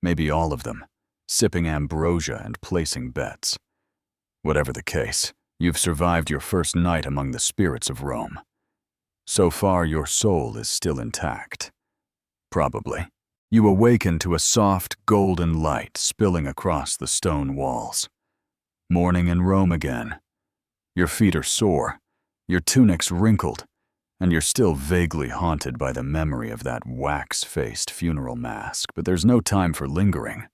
Maybe all of them, sipping ambrosia and placing bets. Whatever the case, you've survived your first night among the spirits of Rome. So far, your soul is still intact. Probably. You awaken to a soft, golden light spilling across the stone walls. Morning in Rome again. Your feet are sore, your tunic's wrinkled, and you're still vaguely haunted by the memory of that wax-faced funeral mask, but there's no time for lingering.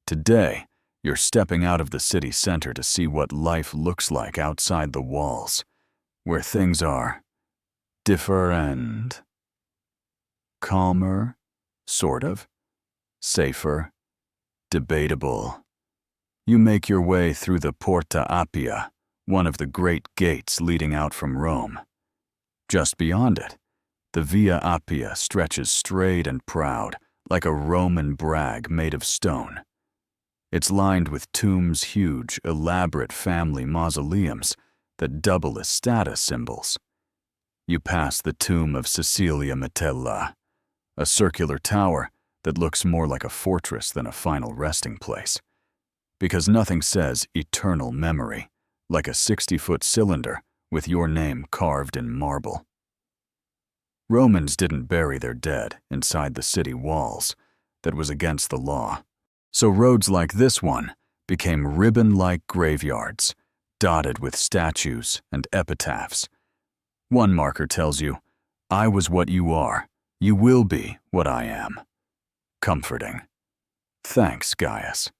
Today, you're stepping out of the city center to see what life looks like outside the walls, where things are different. Calmer, sort of. Safer. Debatable. You make your way through the Porta Appia, one of the great gates leading out from Rome. Just beyond it, the Via Appia stretches straight and proud, like a Roman brag made of stone. It's lined with tombs, huge, elaborate family mausoleums that double as status symbols. You pass the tomb of Cecilia Metella, a circular tower that looks more like a fortress than a final resting place. Because nothing says eternal memory like a 60-foot cylinder with your name carved in marble. Romans didn't bury their dead inside the city walls. That was against the law. So roads like this one became ribbon-like graveyards, dotted with statues and epitaphs. One marker tells you, "I was what you are. You will be what I am." Comforting. Thanks, Gaius.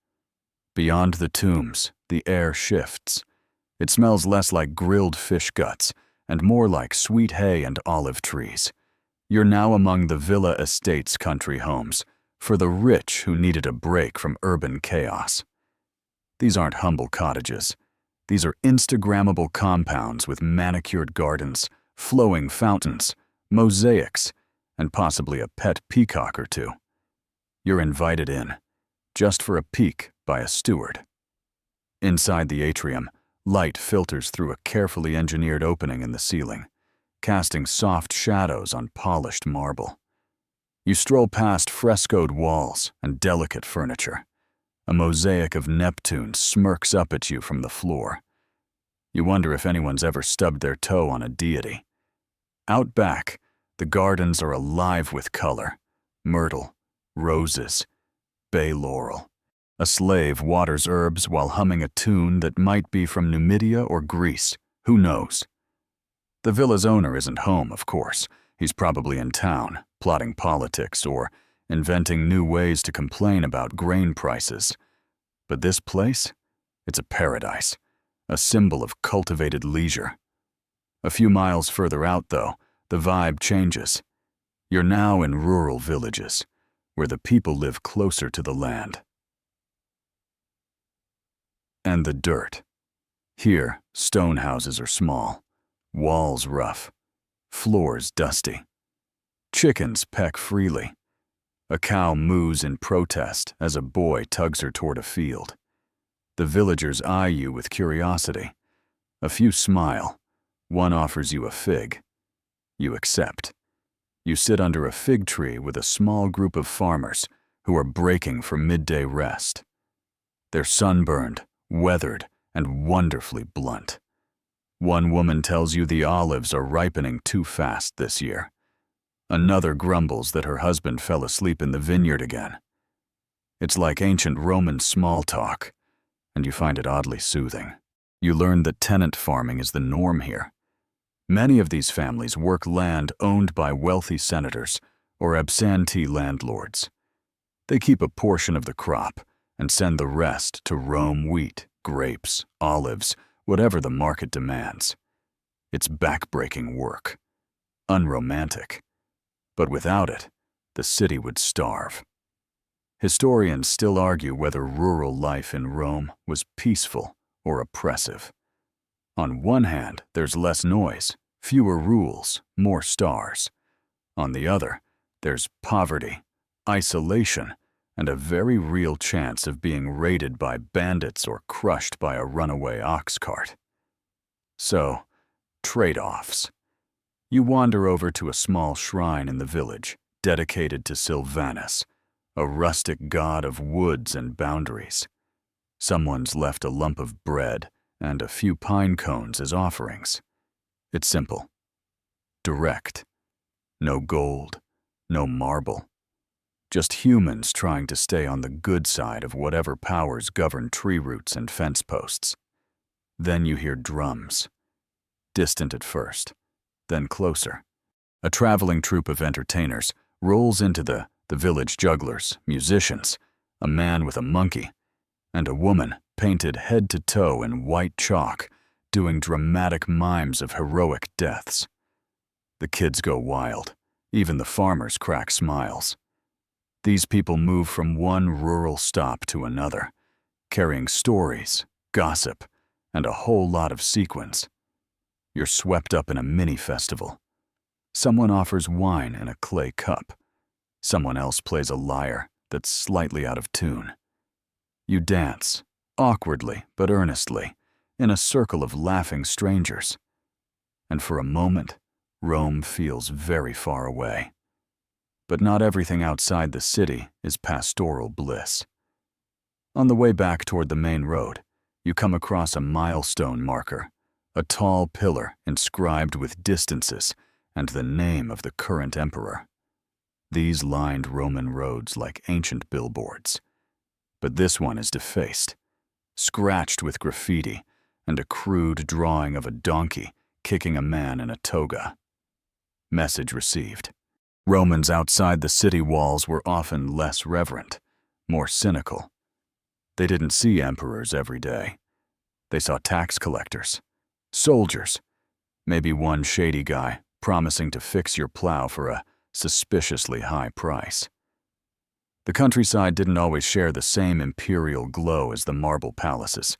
Beyond the tombs, the air shifts. It smells less like grilled fish guts and more like sweet hay and olive trees. You're now among the villa estates country homes, for the rich who needed a break from urban chaos. These aren't humble cottages. These are Instagrammable compounds with manicured gardens, flowing fountains, mosaics, and possibly a pet peacock or two. You're invited in, just for a peek by a steward. Inside the atrium, light filters through a carefully engineered opening in the ceiling, casting soft shadows on polished marble. You stroll past frescoed walls and delicate furniture. A mosaic of Neptune smirks up at you from the floor. You wonder if anyone's ever stubbed their toe on a deity. Out back, the gardens are alive with color. Myrtle, roses, bay laurel. A slave waters herbs while humming a tune that might be from Numidia or Greece. Who knows? The villa's owner isn't home, of course. He's probably in town, plotting politics or inventing new ways to complain about grain prices. But this place? It's a paradise, a symbol of cultivated leisure. A few miles further out, though, the vibe changes. You're now in rural villages, where the people live closer to the land. And the dirt. Here, stone houses are small, walls rough, floors dusty. Chickens peck freely. A cow moos in protest as a boy tugs her toward a field. The villagers eye you with curiosity. A few smile. One offers you a fig. You accept. You sit under a fig tree with a small group of farmers who are breaking for midday rest. They're sunburned, weathered, and wonderfully blunt. One woman tells you the olives are ripening too fast this year. Another grumbles that her husband fell asleep in the vineyard again. It's like ancient Roman small talk, and you find it oddly soothing. You learn that tenant farming is the norm here. Many of these families work land owned by wealthy senators or absentee landlords. They keep a portion of the crop and send the rest to roam wheat, grapes, olives, whatever the market demands. It's backbreaking work, unromantic. But without it, the city would starve. Historians still argue whether rural life in Rome was peaceful or oppressive. On one hand, there's less noise, fewer rules, more stars. On the other, there's poverty, isolation, and a very real chance of being raided by bandits or crushed by a runaway ox cart. So, trade-offs. You wander over to a small shrine in the village, dedicated to Silvanus, a rustic god of woods and boundaries. Someone's left a lump of bread and a few pine cones as offerings. It's simple. Direct. No gold, no marble. Just humans trying to stay on the good side of whatever powers govern tree roots and fence posts. Then you hear drums. Distant at first, then closer. A traveling troupe of entertainers rolls into the village jugglers, musicians, a man with a monkey, and a woman painted head to toe in white chalk, doing dramatic mimes of heroic deaths. The kids go wild. Even the farmers crack smiles. These people move from one rural stop to another, carrying stories, gossip, and a whole lot of sequins. You're swept up in a mini-festival. Someone offers wine in a clay cup. Someone else plays a lyre that's slightly out of tune. You dance, awkwardly but earnestly, in a circle of laughing strangers. And for a moment, Rome feels very far away. But not everything outside the city is pastoral bliss. On the way back toward the main road, you come across a milestone marker, a tall pillar inscribed with distances and the name of the current emperor. These lined Roman roads like ancient billboards. But this one is defaced, scratched with graffiti and a crude drawing of a donkey kicking a man in a toga. Message received. Romans outside the city walls were often less reverent, more cynical. They didn't see emperors every day. They saw tax collectors, soldiers, maybe one shady guy promising to fix your plow for a suspiciously high price. The countryside didn't always share the same imperial glow as the marble palaces.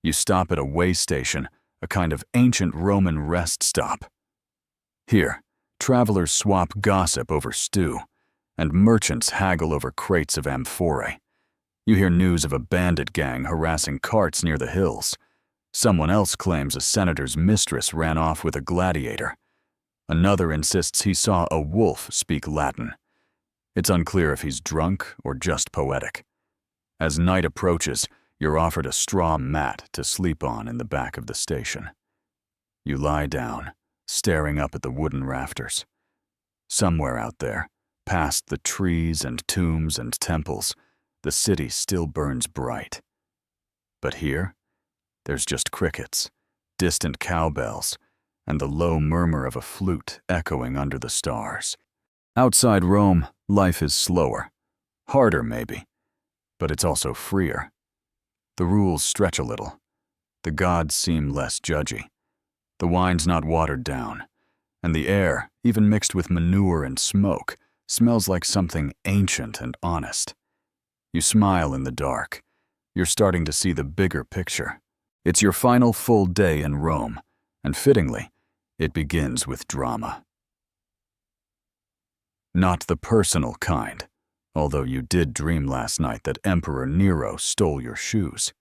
You stop at a way station, a kind of ancient Roman rest stop. Here, travelers swap gossip over stew, and merchants haggle over crates of amphorae. You hear news of a bandit gang harassing carts near the hills. Someone else claims a senator's mistress ran off with a gladiator. Another insists he saw a wolf speak Latin. It's unclear if he's drunk or just poetic. As night approaches, you're offered a straw mat to sleep on in the back of the station. You lie down, staring up at the wooden rafters. Somewhere out there, past the trees and tombs and temples, the city still burns bright. But here, there's just crickets, distant cowbells, and the low murmur of a flute echoing under the stars. Outside Rome, life is slower, harder maybe, but it's also freer. The rules stretch a little. The gods seem less judgy. The wine's not watered down, and the air, even mixed with manure and smoke, smells like something ancient and honest. You smile in the dark. You're starting to see the bigger picture. It's your final full day in Rome, and fittingly, it begins with drama. Not the personal kind, although you did dream last night that Emperor Nero stole your shoes.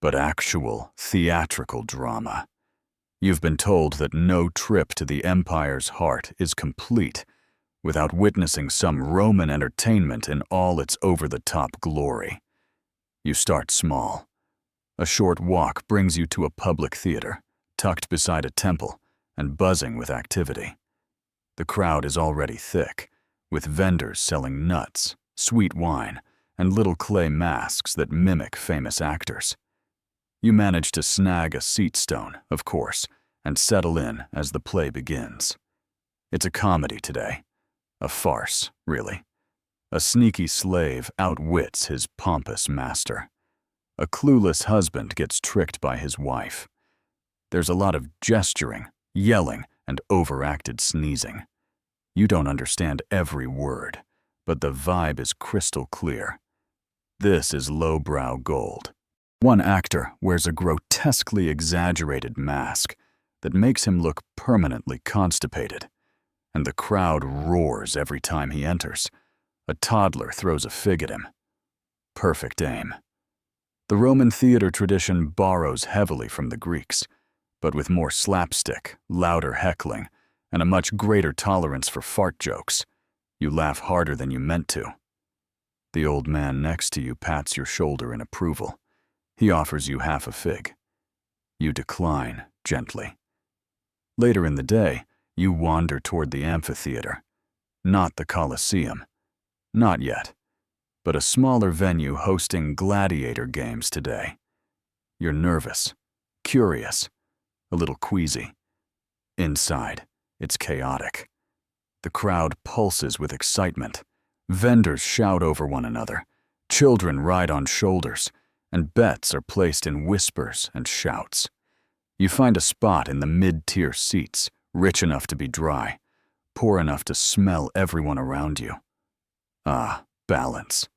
but actual theatrical drama. You've been told that no trip to the Empire's heart is complete without witnessing some Roman entertainment in all its over-the-top glory. You start small. A short walk brings you to a public theater, tucked beside a temple and buzzing with activity. The crowd is already thick, with vendors selling nuts, sweet wine, and little clay masks that mimic famous actors. You manage to snag a seat stone, of course, and settle in as the play begins. It's a comedy today. A farce, really. A sneaky slave outwits his pompous master. A clueless husband gets tricked by his wife. There's a lot of gesturing, yelling, and overacted sneezing. You don't understand every word, but the vibe is crystal clear. This is lowbrow gold. One actor wears a grotesquely exaggerated mask that makes him look permanently constipated, and the crowd roars every time he enters. A toddler throws a fig at him. Perfect aim. The Roman theater tradition borrows heavily from the Greeks, but with more slapstick, louder heckling, and a much greater tolerance for fart jokes. You laugh harder than you meant to. The old man next to you pats your shoulder in approval. He offers you half a fig. You decline gently. Later in the day, you wander toward the amphitheater. Not the Colosseum. Not yet. But a smaller venue hosting gladiator games today. You're nervous, curious, a little queasy. Inside, it's chaotic. The crowd pulses with excitement. Vendors shout over one another. Children ride on shoulders, and bets are placed in whispers and shouts. You find a spot in the mid-tier seats, rich enough to be dry, poor enough to smell everyone around you. Ah, balance.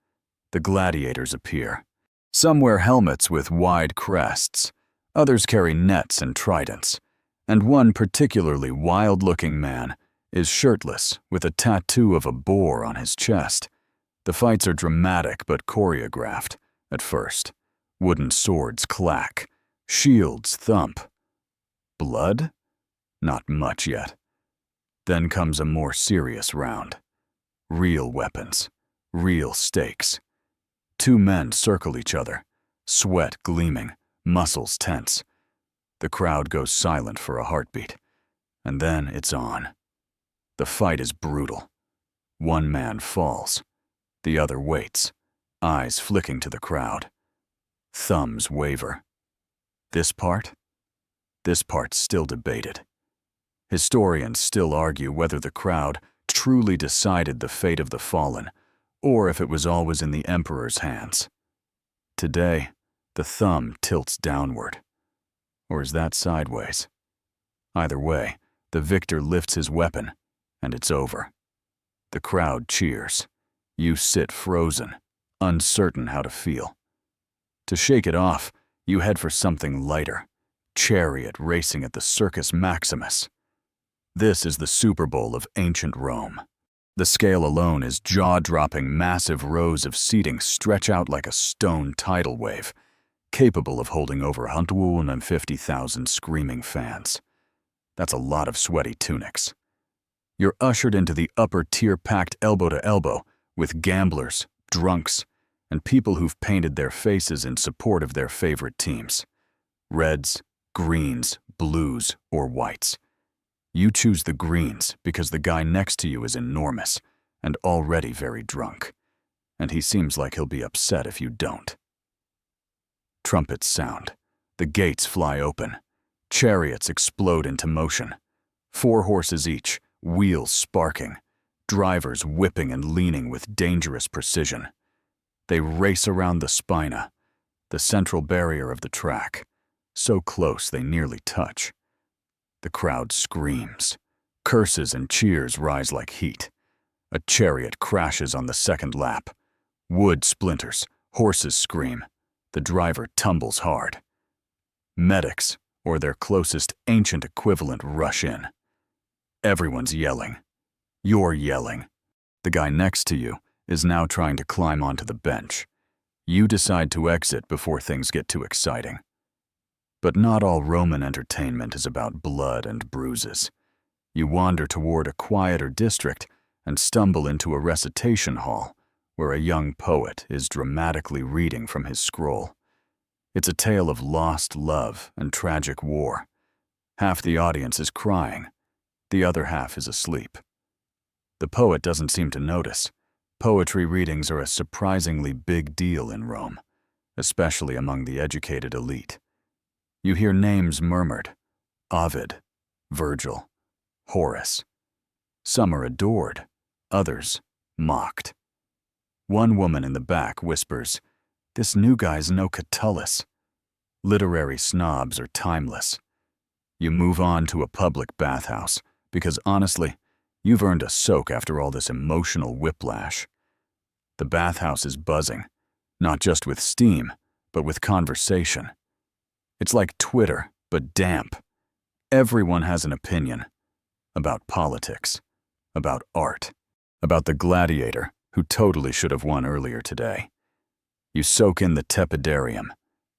The gladiators appear. Some wear helmets with wide crests. Others carry nets and tridents. And one particularly wild-looking man is shirtless with a tattoo of a boar on his chest. The fights are dramatic but choreographed at first. Wooden swords clack. Shields thump. Blood? Not much yet. Then comes a more serious round. Real weapons. Real stakes. Two men circle each other, sweat gleaming, muscles tense. The crowd goes silent for a heartbeat, and then it's on. The fight is brutal. One man falls. The other waits, eyes flicking to the crowd. Thumbs waver. This part's still debated. Historians still argue whether the crowd truly decided the fate of the fallen, or if it was always in the emperor's hands. Today, the thumb tilts downward. Or is that sideways? Either way, the victor lifts his weapon, and it's over. The crowd cheers. You sit frozen, uncertain how to feel. To shake it off, you head for something lighter. Chariot racing at the Circus Maximus. This is the Super Bowl of ancient Rome. The scale alone is jaw-dropping. Massive rows of seating stretch out like a stone tidal wave, capable of holding over 150,000 screaming fans. That's a lot of sweaty tunics. You're ushered into the upper tier, packed elbow to elbow with gamblers, drunks, and people who've painted their faces in support of their favorite teams. Reds, greens, blues, or whites. You choose the greens because the guy next to you is enormous and already very drunk, and he seems like he'll be upset if you don't. Trumpets sound. The gates fly open. Chariots explode into motion. 4 horses each, wheels sparking, drivers whipping and leaning with dangerous precision. They race around the spina, the central barrier of the track, so close they nearly touch. The crowd screams. Curses and cheers rise like heat. A chariot crashes on the second lap. Wood splinters, horses scream. The driver tumbles hard. Medics, or their closest ancient equivalent, rush in. Everyone's yelling. You're yelling. The guy next to you is now trying to climb onto the bench. You decide to exit before things get too exciting. But not all Roman entertainment is about blood and bruises. You wander toward a quieter district and stumble into a recitation hall where a young poet is dramatically reading from his scroll. It's a tale of lost love and tragic war. Half the audience is crying, the other half is asleep. The poet doesn't seem to notice. Poetry readings are a surprisingly big deal in Rome, especially among the educated elite. You hear names murmured: Ovid, Virgil, Horace. Some are adored, others mocked. One woman in the back whispers, "This new guy's no Catullus." Literary snobs are timeless. You move on to a public bathhouse because, honestly, you've earned a soak after all this emotional whiplash. The bathhouse is buzzing, not just with steam, but with conversation. It's like Twitter, but damp. Everyone has an opinion about politics, about art, about the gladiator who totally should have won earlier today. You soak in the tepidarium,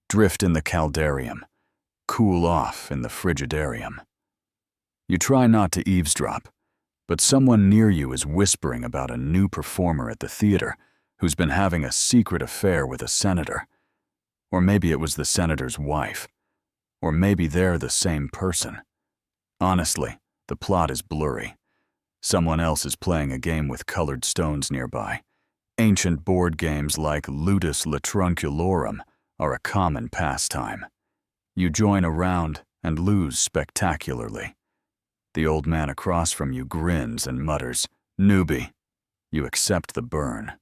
drift in the caldarium, cool off in the frigidarium. You try not to eavesdrop, but someone near you is whispering about a new performer at the theater who's been having a secret affair with a senator. Or maybe it was the senator's wife. Or maybe they're the same person. Honestly, the plot is blurry. Someone else is playing a game with colored stones nearby. Ancient board games like Ludus Latrunculorum are a common pastime. You join a round and lose spectacularly. The old man across from you grins and mutters, "Newbie." You accept the burn.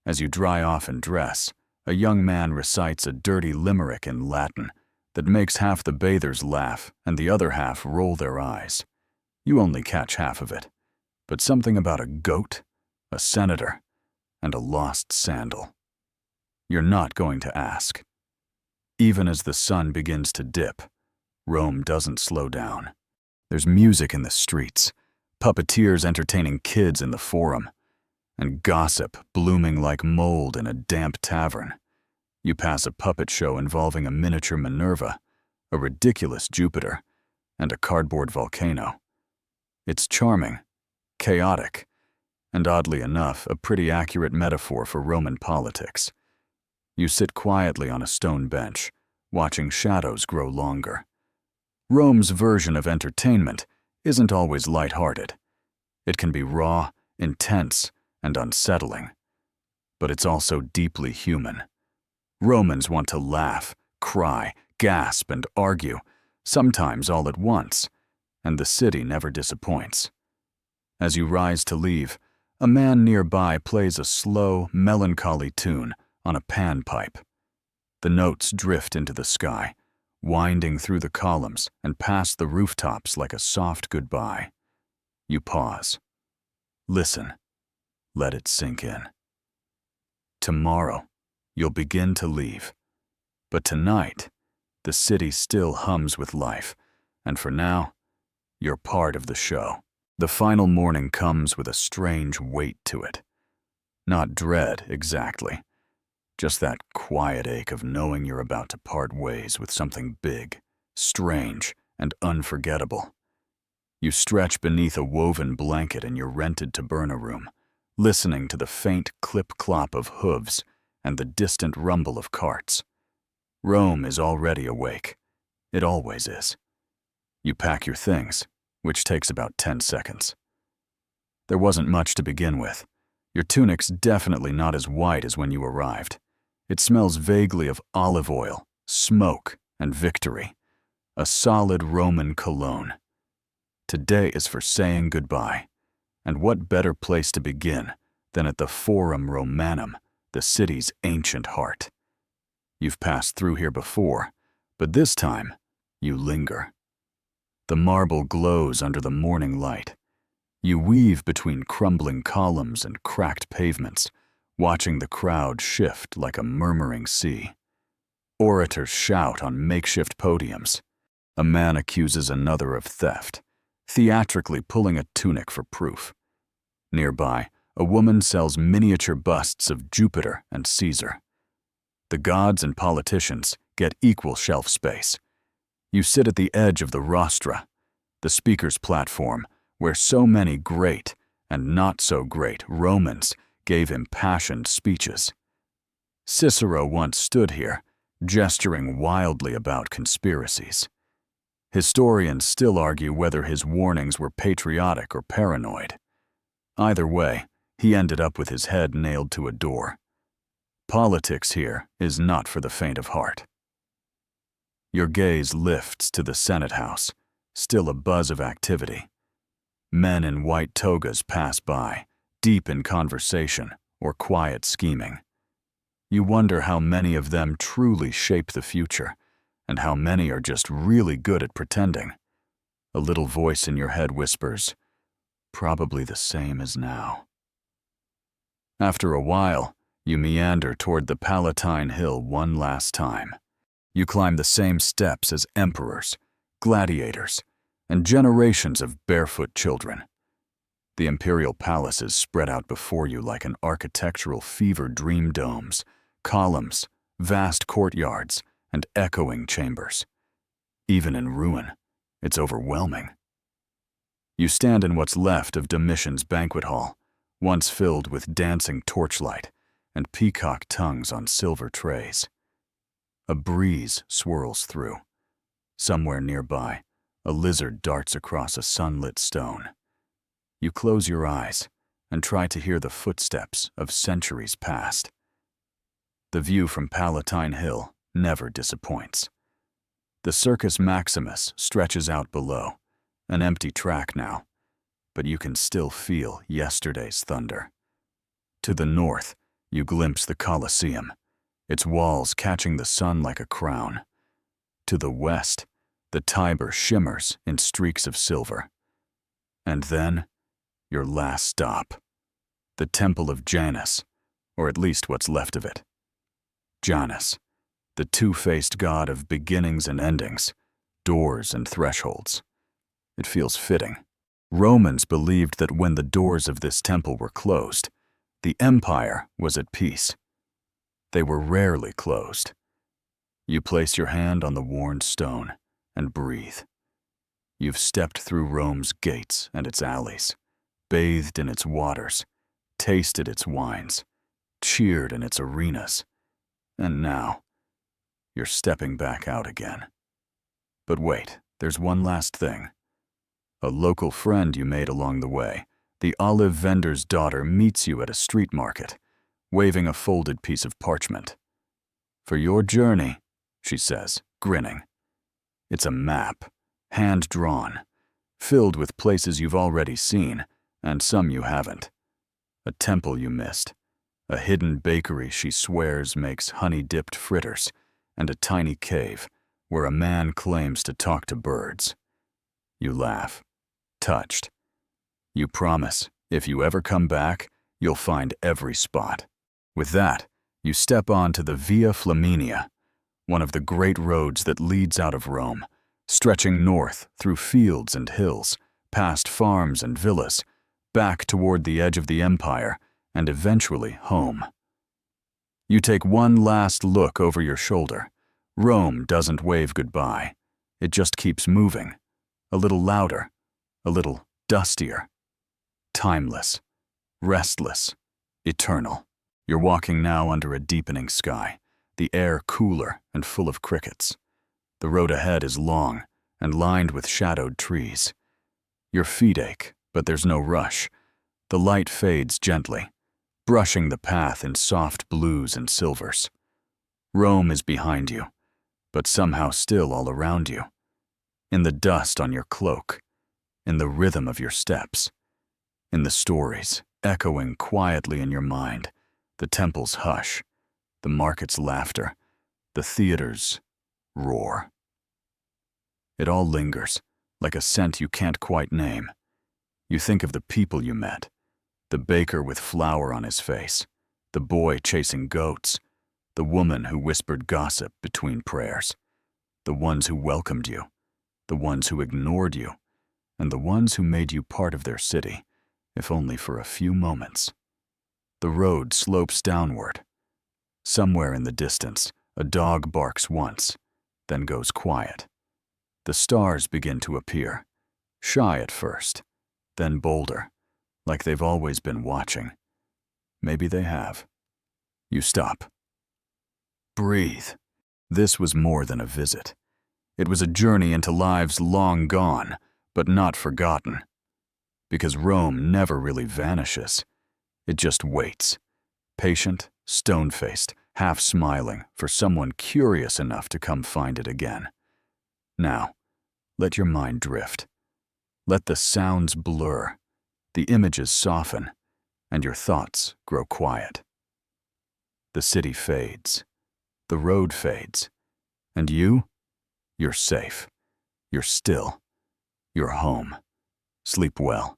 As you dry off and dress, a young man recites a dirty limerick in Latin that makes half the bathers laugh and the other half roll their eyes. You only catch half of it, but something about a goat, a senator, and a lost sandal. You're not going to ask. Even as the sun begins to dip, Rome doesn't slow down. There's music in the streets, puppeteers entertaining kids in the forum, and gossip blooming like mold in a damp tavern. You pass a puppet show involving a miniature Minerva, a ridiculous Jupiter, and a cardboard volcano. It's charming, chaotic, and oddly enough, a pretty accurate metaphor for Roman politics. You sit quietly on a stone bench, watching shadows grow longer. Rome's version of entertainment isn't always lighthearted. It can be raw, intense, and unsettling. But it's also deeply human. Romans want to laugh, cry, gasp, and argue, sometimes all at once, and the city never disappoints. As you rise to leave, a man nearby plays a slow, melancholy tune on a panpipe. The notes drift into the sky, winding through the columns and past the rooftops like a soft goodbye. You pause. Listen. Let it sink in. Tomorrow, you'll begin to leave. But tonight, the city still hums with life, and for now, you're part of the show. The final morning comes with a strange weight to it. Not dread, exactly. Just that quiet ache of knowing you're about to part ways with something big, strange, and unforgettable. You stretch beneath a woven blanket in your rented taberna room, listening to the faint clip-clop of hooves and the distant rumble of carts. Rome is already awake. It always is. You pack your things, which takes about 10 seconds. There wasn't much to begin with. Your tunic's definitely not as white as when you arrived. It smells vaguely of olive oil, smoke, and victory. A solid Roman cologne. Today is for saying goodbye. And what better place to begin than at the Forum Romanum, the city's ancient heart. You've passed through here before, but this time, you linger. The marble glows under the morning light. You weave between crumbling columns and cracked pavements, watching the crowd shift like a murmuring sea. Orators shout on makeshift podiums. A man accuses another of theft, theatrically pulling a tunic for proof. Nearby, a woman sells miniature busts of Jupiter and Caesar. The gods and politicians get equal shelf space. You sit at the edge of the rostra, the speaker's platform, where so many great and not so great Romans gave impassioned speeches. Cicero once stood here, gesturing wildly about conspiracies. Historians still argue whether his warnings were patriotic or paranoid. Either way, he ended up with his head nailed to a door. Politics here is not for the faint of heart. Your gaze lifts to the Senate House, still a buzz of activity. Men in white togas pass by, deep in conversation or quiet scheming. You wonder how many of them truly shape the future, and how many are just really good at pretending. A little voice in your head whispers, "Probably the same as now." After a while, you meander toward the Palatine Hill one last time. You climb the same steps as emperors, gladiators, and generations of barefoot children. The imperial palace is spread out before you like an architectural fever dream: domes, columns, vast courtyards, and echoing chambers. Even in ruin, it's overwhelming. You stand in what's left of Domitian's banquet hall, once filled with dancing torchlight and peacock tongues on silver trays. A breeze swirls through. Somewhere nearby, a lizard darts across a sunlit stone. You close your eyes and try to hear the footsteps of centuries past. The view from Palatine Hill never disappoints. The Circus Maximus stretches out below, an empty track now, but you can still feel yesterday's thunder. To the north, you glimpse the Colosseum, its walls catching the sun like a crown. To the west, the Tiber shimmers in streaks of silver. And then, your last stop, the Temple of Janus, or at least what's left of it. Janus, the two-faced god of beginnings and endings, doors and thresholds. It feels fitting. Romans believed that when the doors of this temple were closed, the empire was at peace. They were rarely closed. You place your hand on the worn stone and breathe. You've stepped through Rome's gates and its alleys, bathed in its waters, tasted its wines, cheered in its arenas, and now you're stepping back out again. But wait, there's one last thing. A local friend you made along the way, the olive vendor's daughter, meets you at a street market, waving a folded piece of parchment. "For your journey," she says, grinning. It's a map, hand-drawn, filled with places you've already seen, and some you haven't. A temple you missed, a hidden bakery she swears makes honey-dipped fritters, and a tiny cave where a man claims to talk to birds. You laugh, touched. You promise, if you ever come back, you'll find every spot. With that, you step onto the Via Flaminia, one of the great roads that leads out of Rome, stretching north through fields and hills, past farms and villas, back toward the edge of the empire, and eventually home. You take one last look over your shoulder. Rome doesn't wave goodbye. It just keeps moving, a little louder, a little dustier. Timeless, restless, eternal. You're walking now under a deepening sky, the air cooler and full of crickets. The road ahead is long and lined with shadowed trees. Your feet ache, but there's no rush. The light fades gently, brushing the path in soft blues and silvers. Rome is behind you, but somehow still all around you. In the dust on your cloak, in the rhythm of your steps, in the stories echoing quietly in your mind, the temple's hush, the market's laughter, the theater's roar. It all lingers, like a scent you can't quite name. You think of the people you met, the baker with flour on his face, the boy chasing goats, the woman who whispered gossip between prayers, the ones who welcomed you, the ones who ignored you, and the ones who made you part of their city, if only for a few moments. The road slopes downward. Somewhere in the distance, a dog barks once, then goes quiet. The stars begin to appear, shy at first, then bolder, like they've always been watching. Maybe they have. You stop. Breathe. This was more than a visit. It was a journey into lives long gone, but not forgotten. Because Rome never really vanishes. It just waits, patient, stone-faced, half-smiling for someone curious enough to come find it again. Now, let your mind drift. Let the sounds blur, the images soften, and your thoughts grow quiet. The city fades, the road fades, and you're safe. You're still. You're home. Sleep well.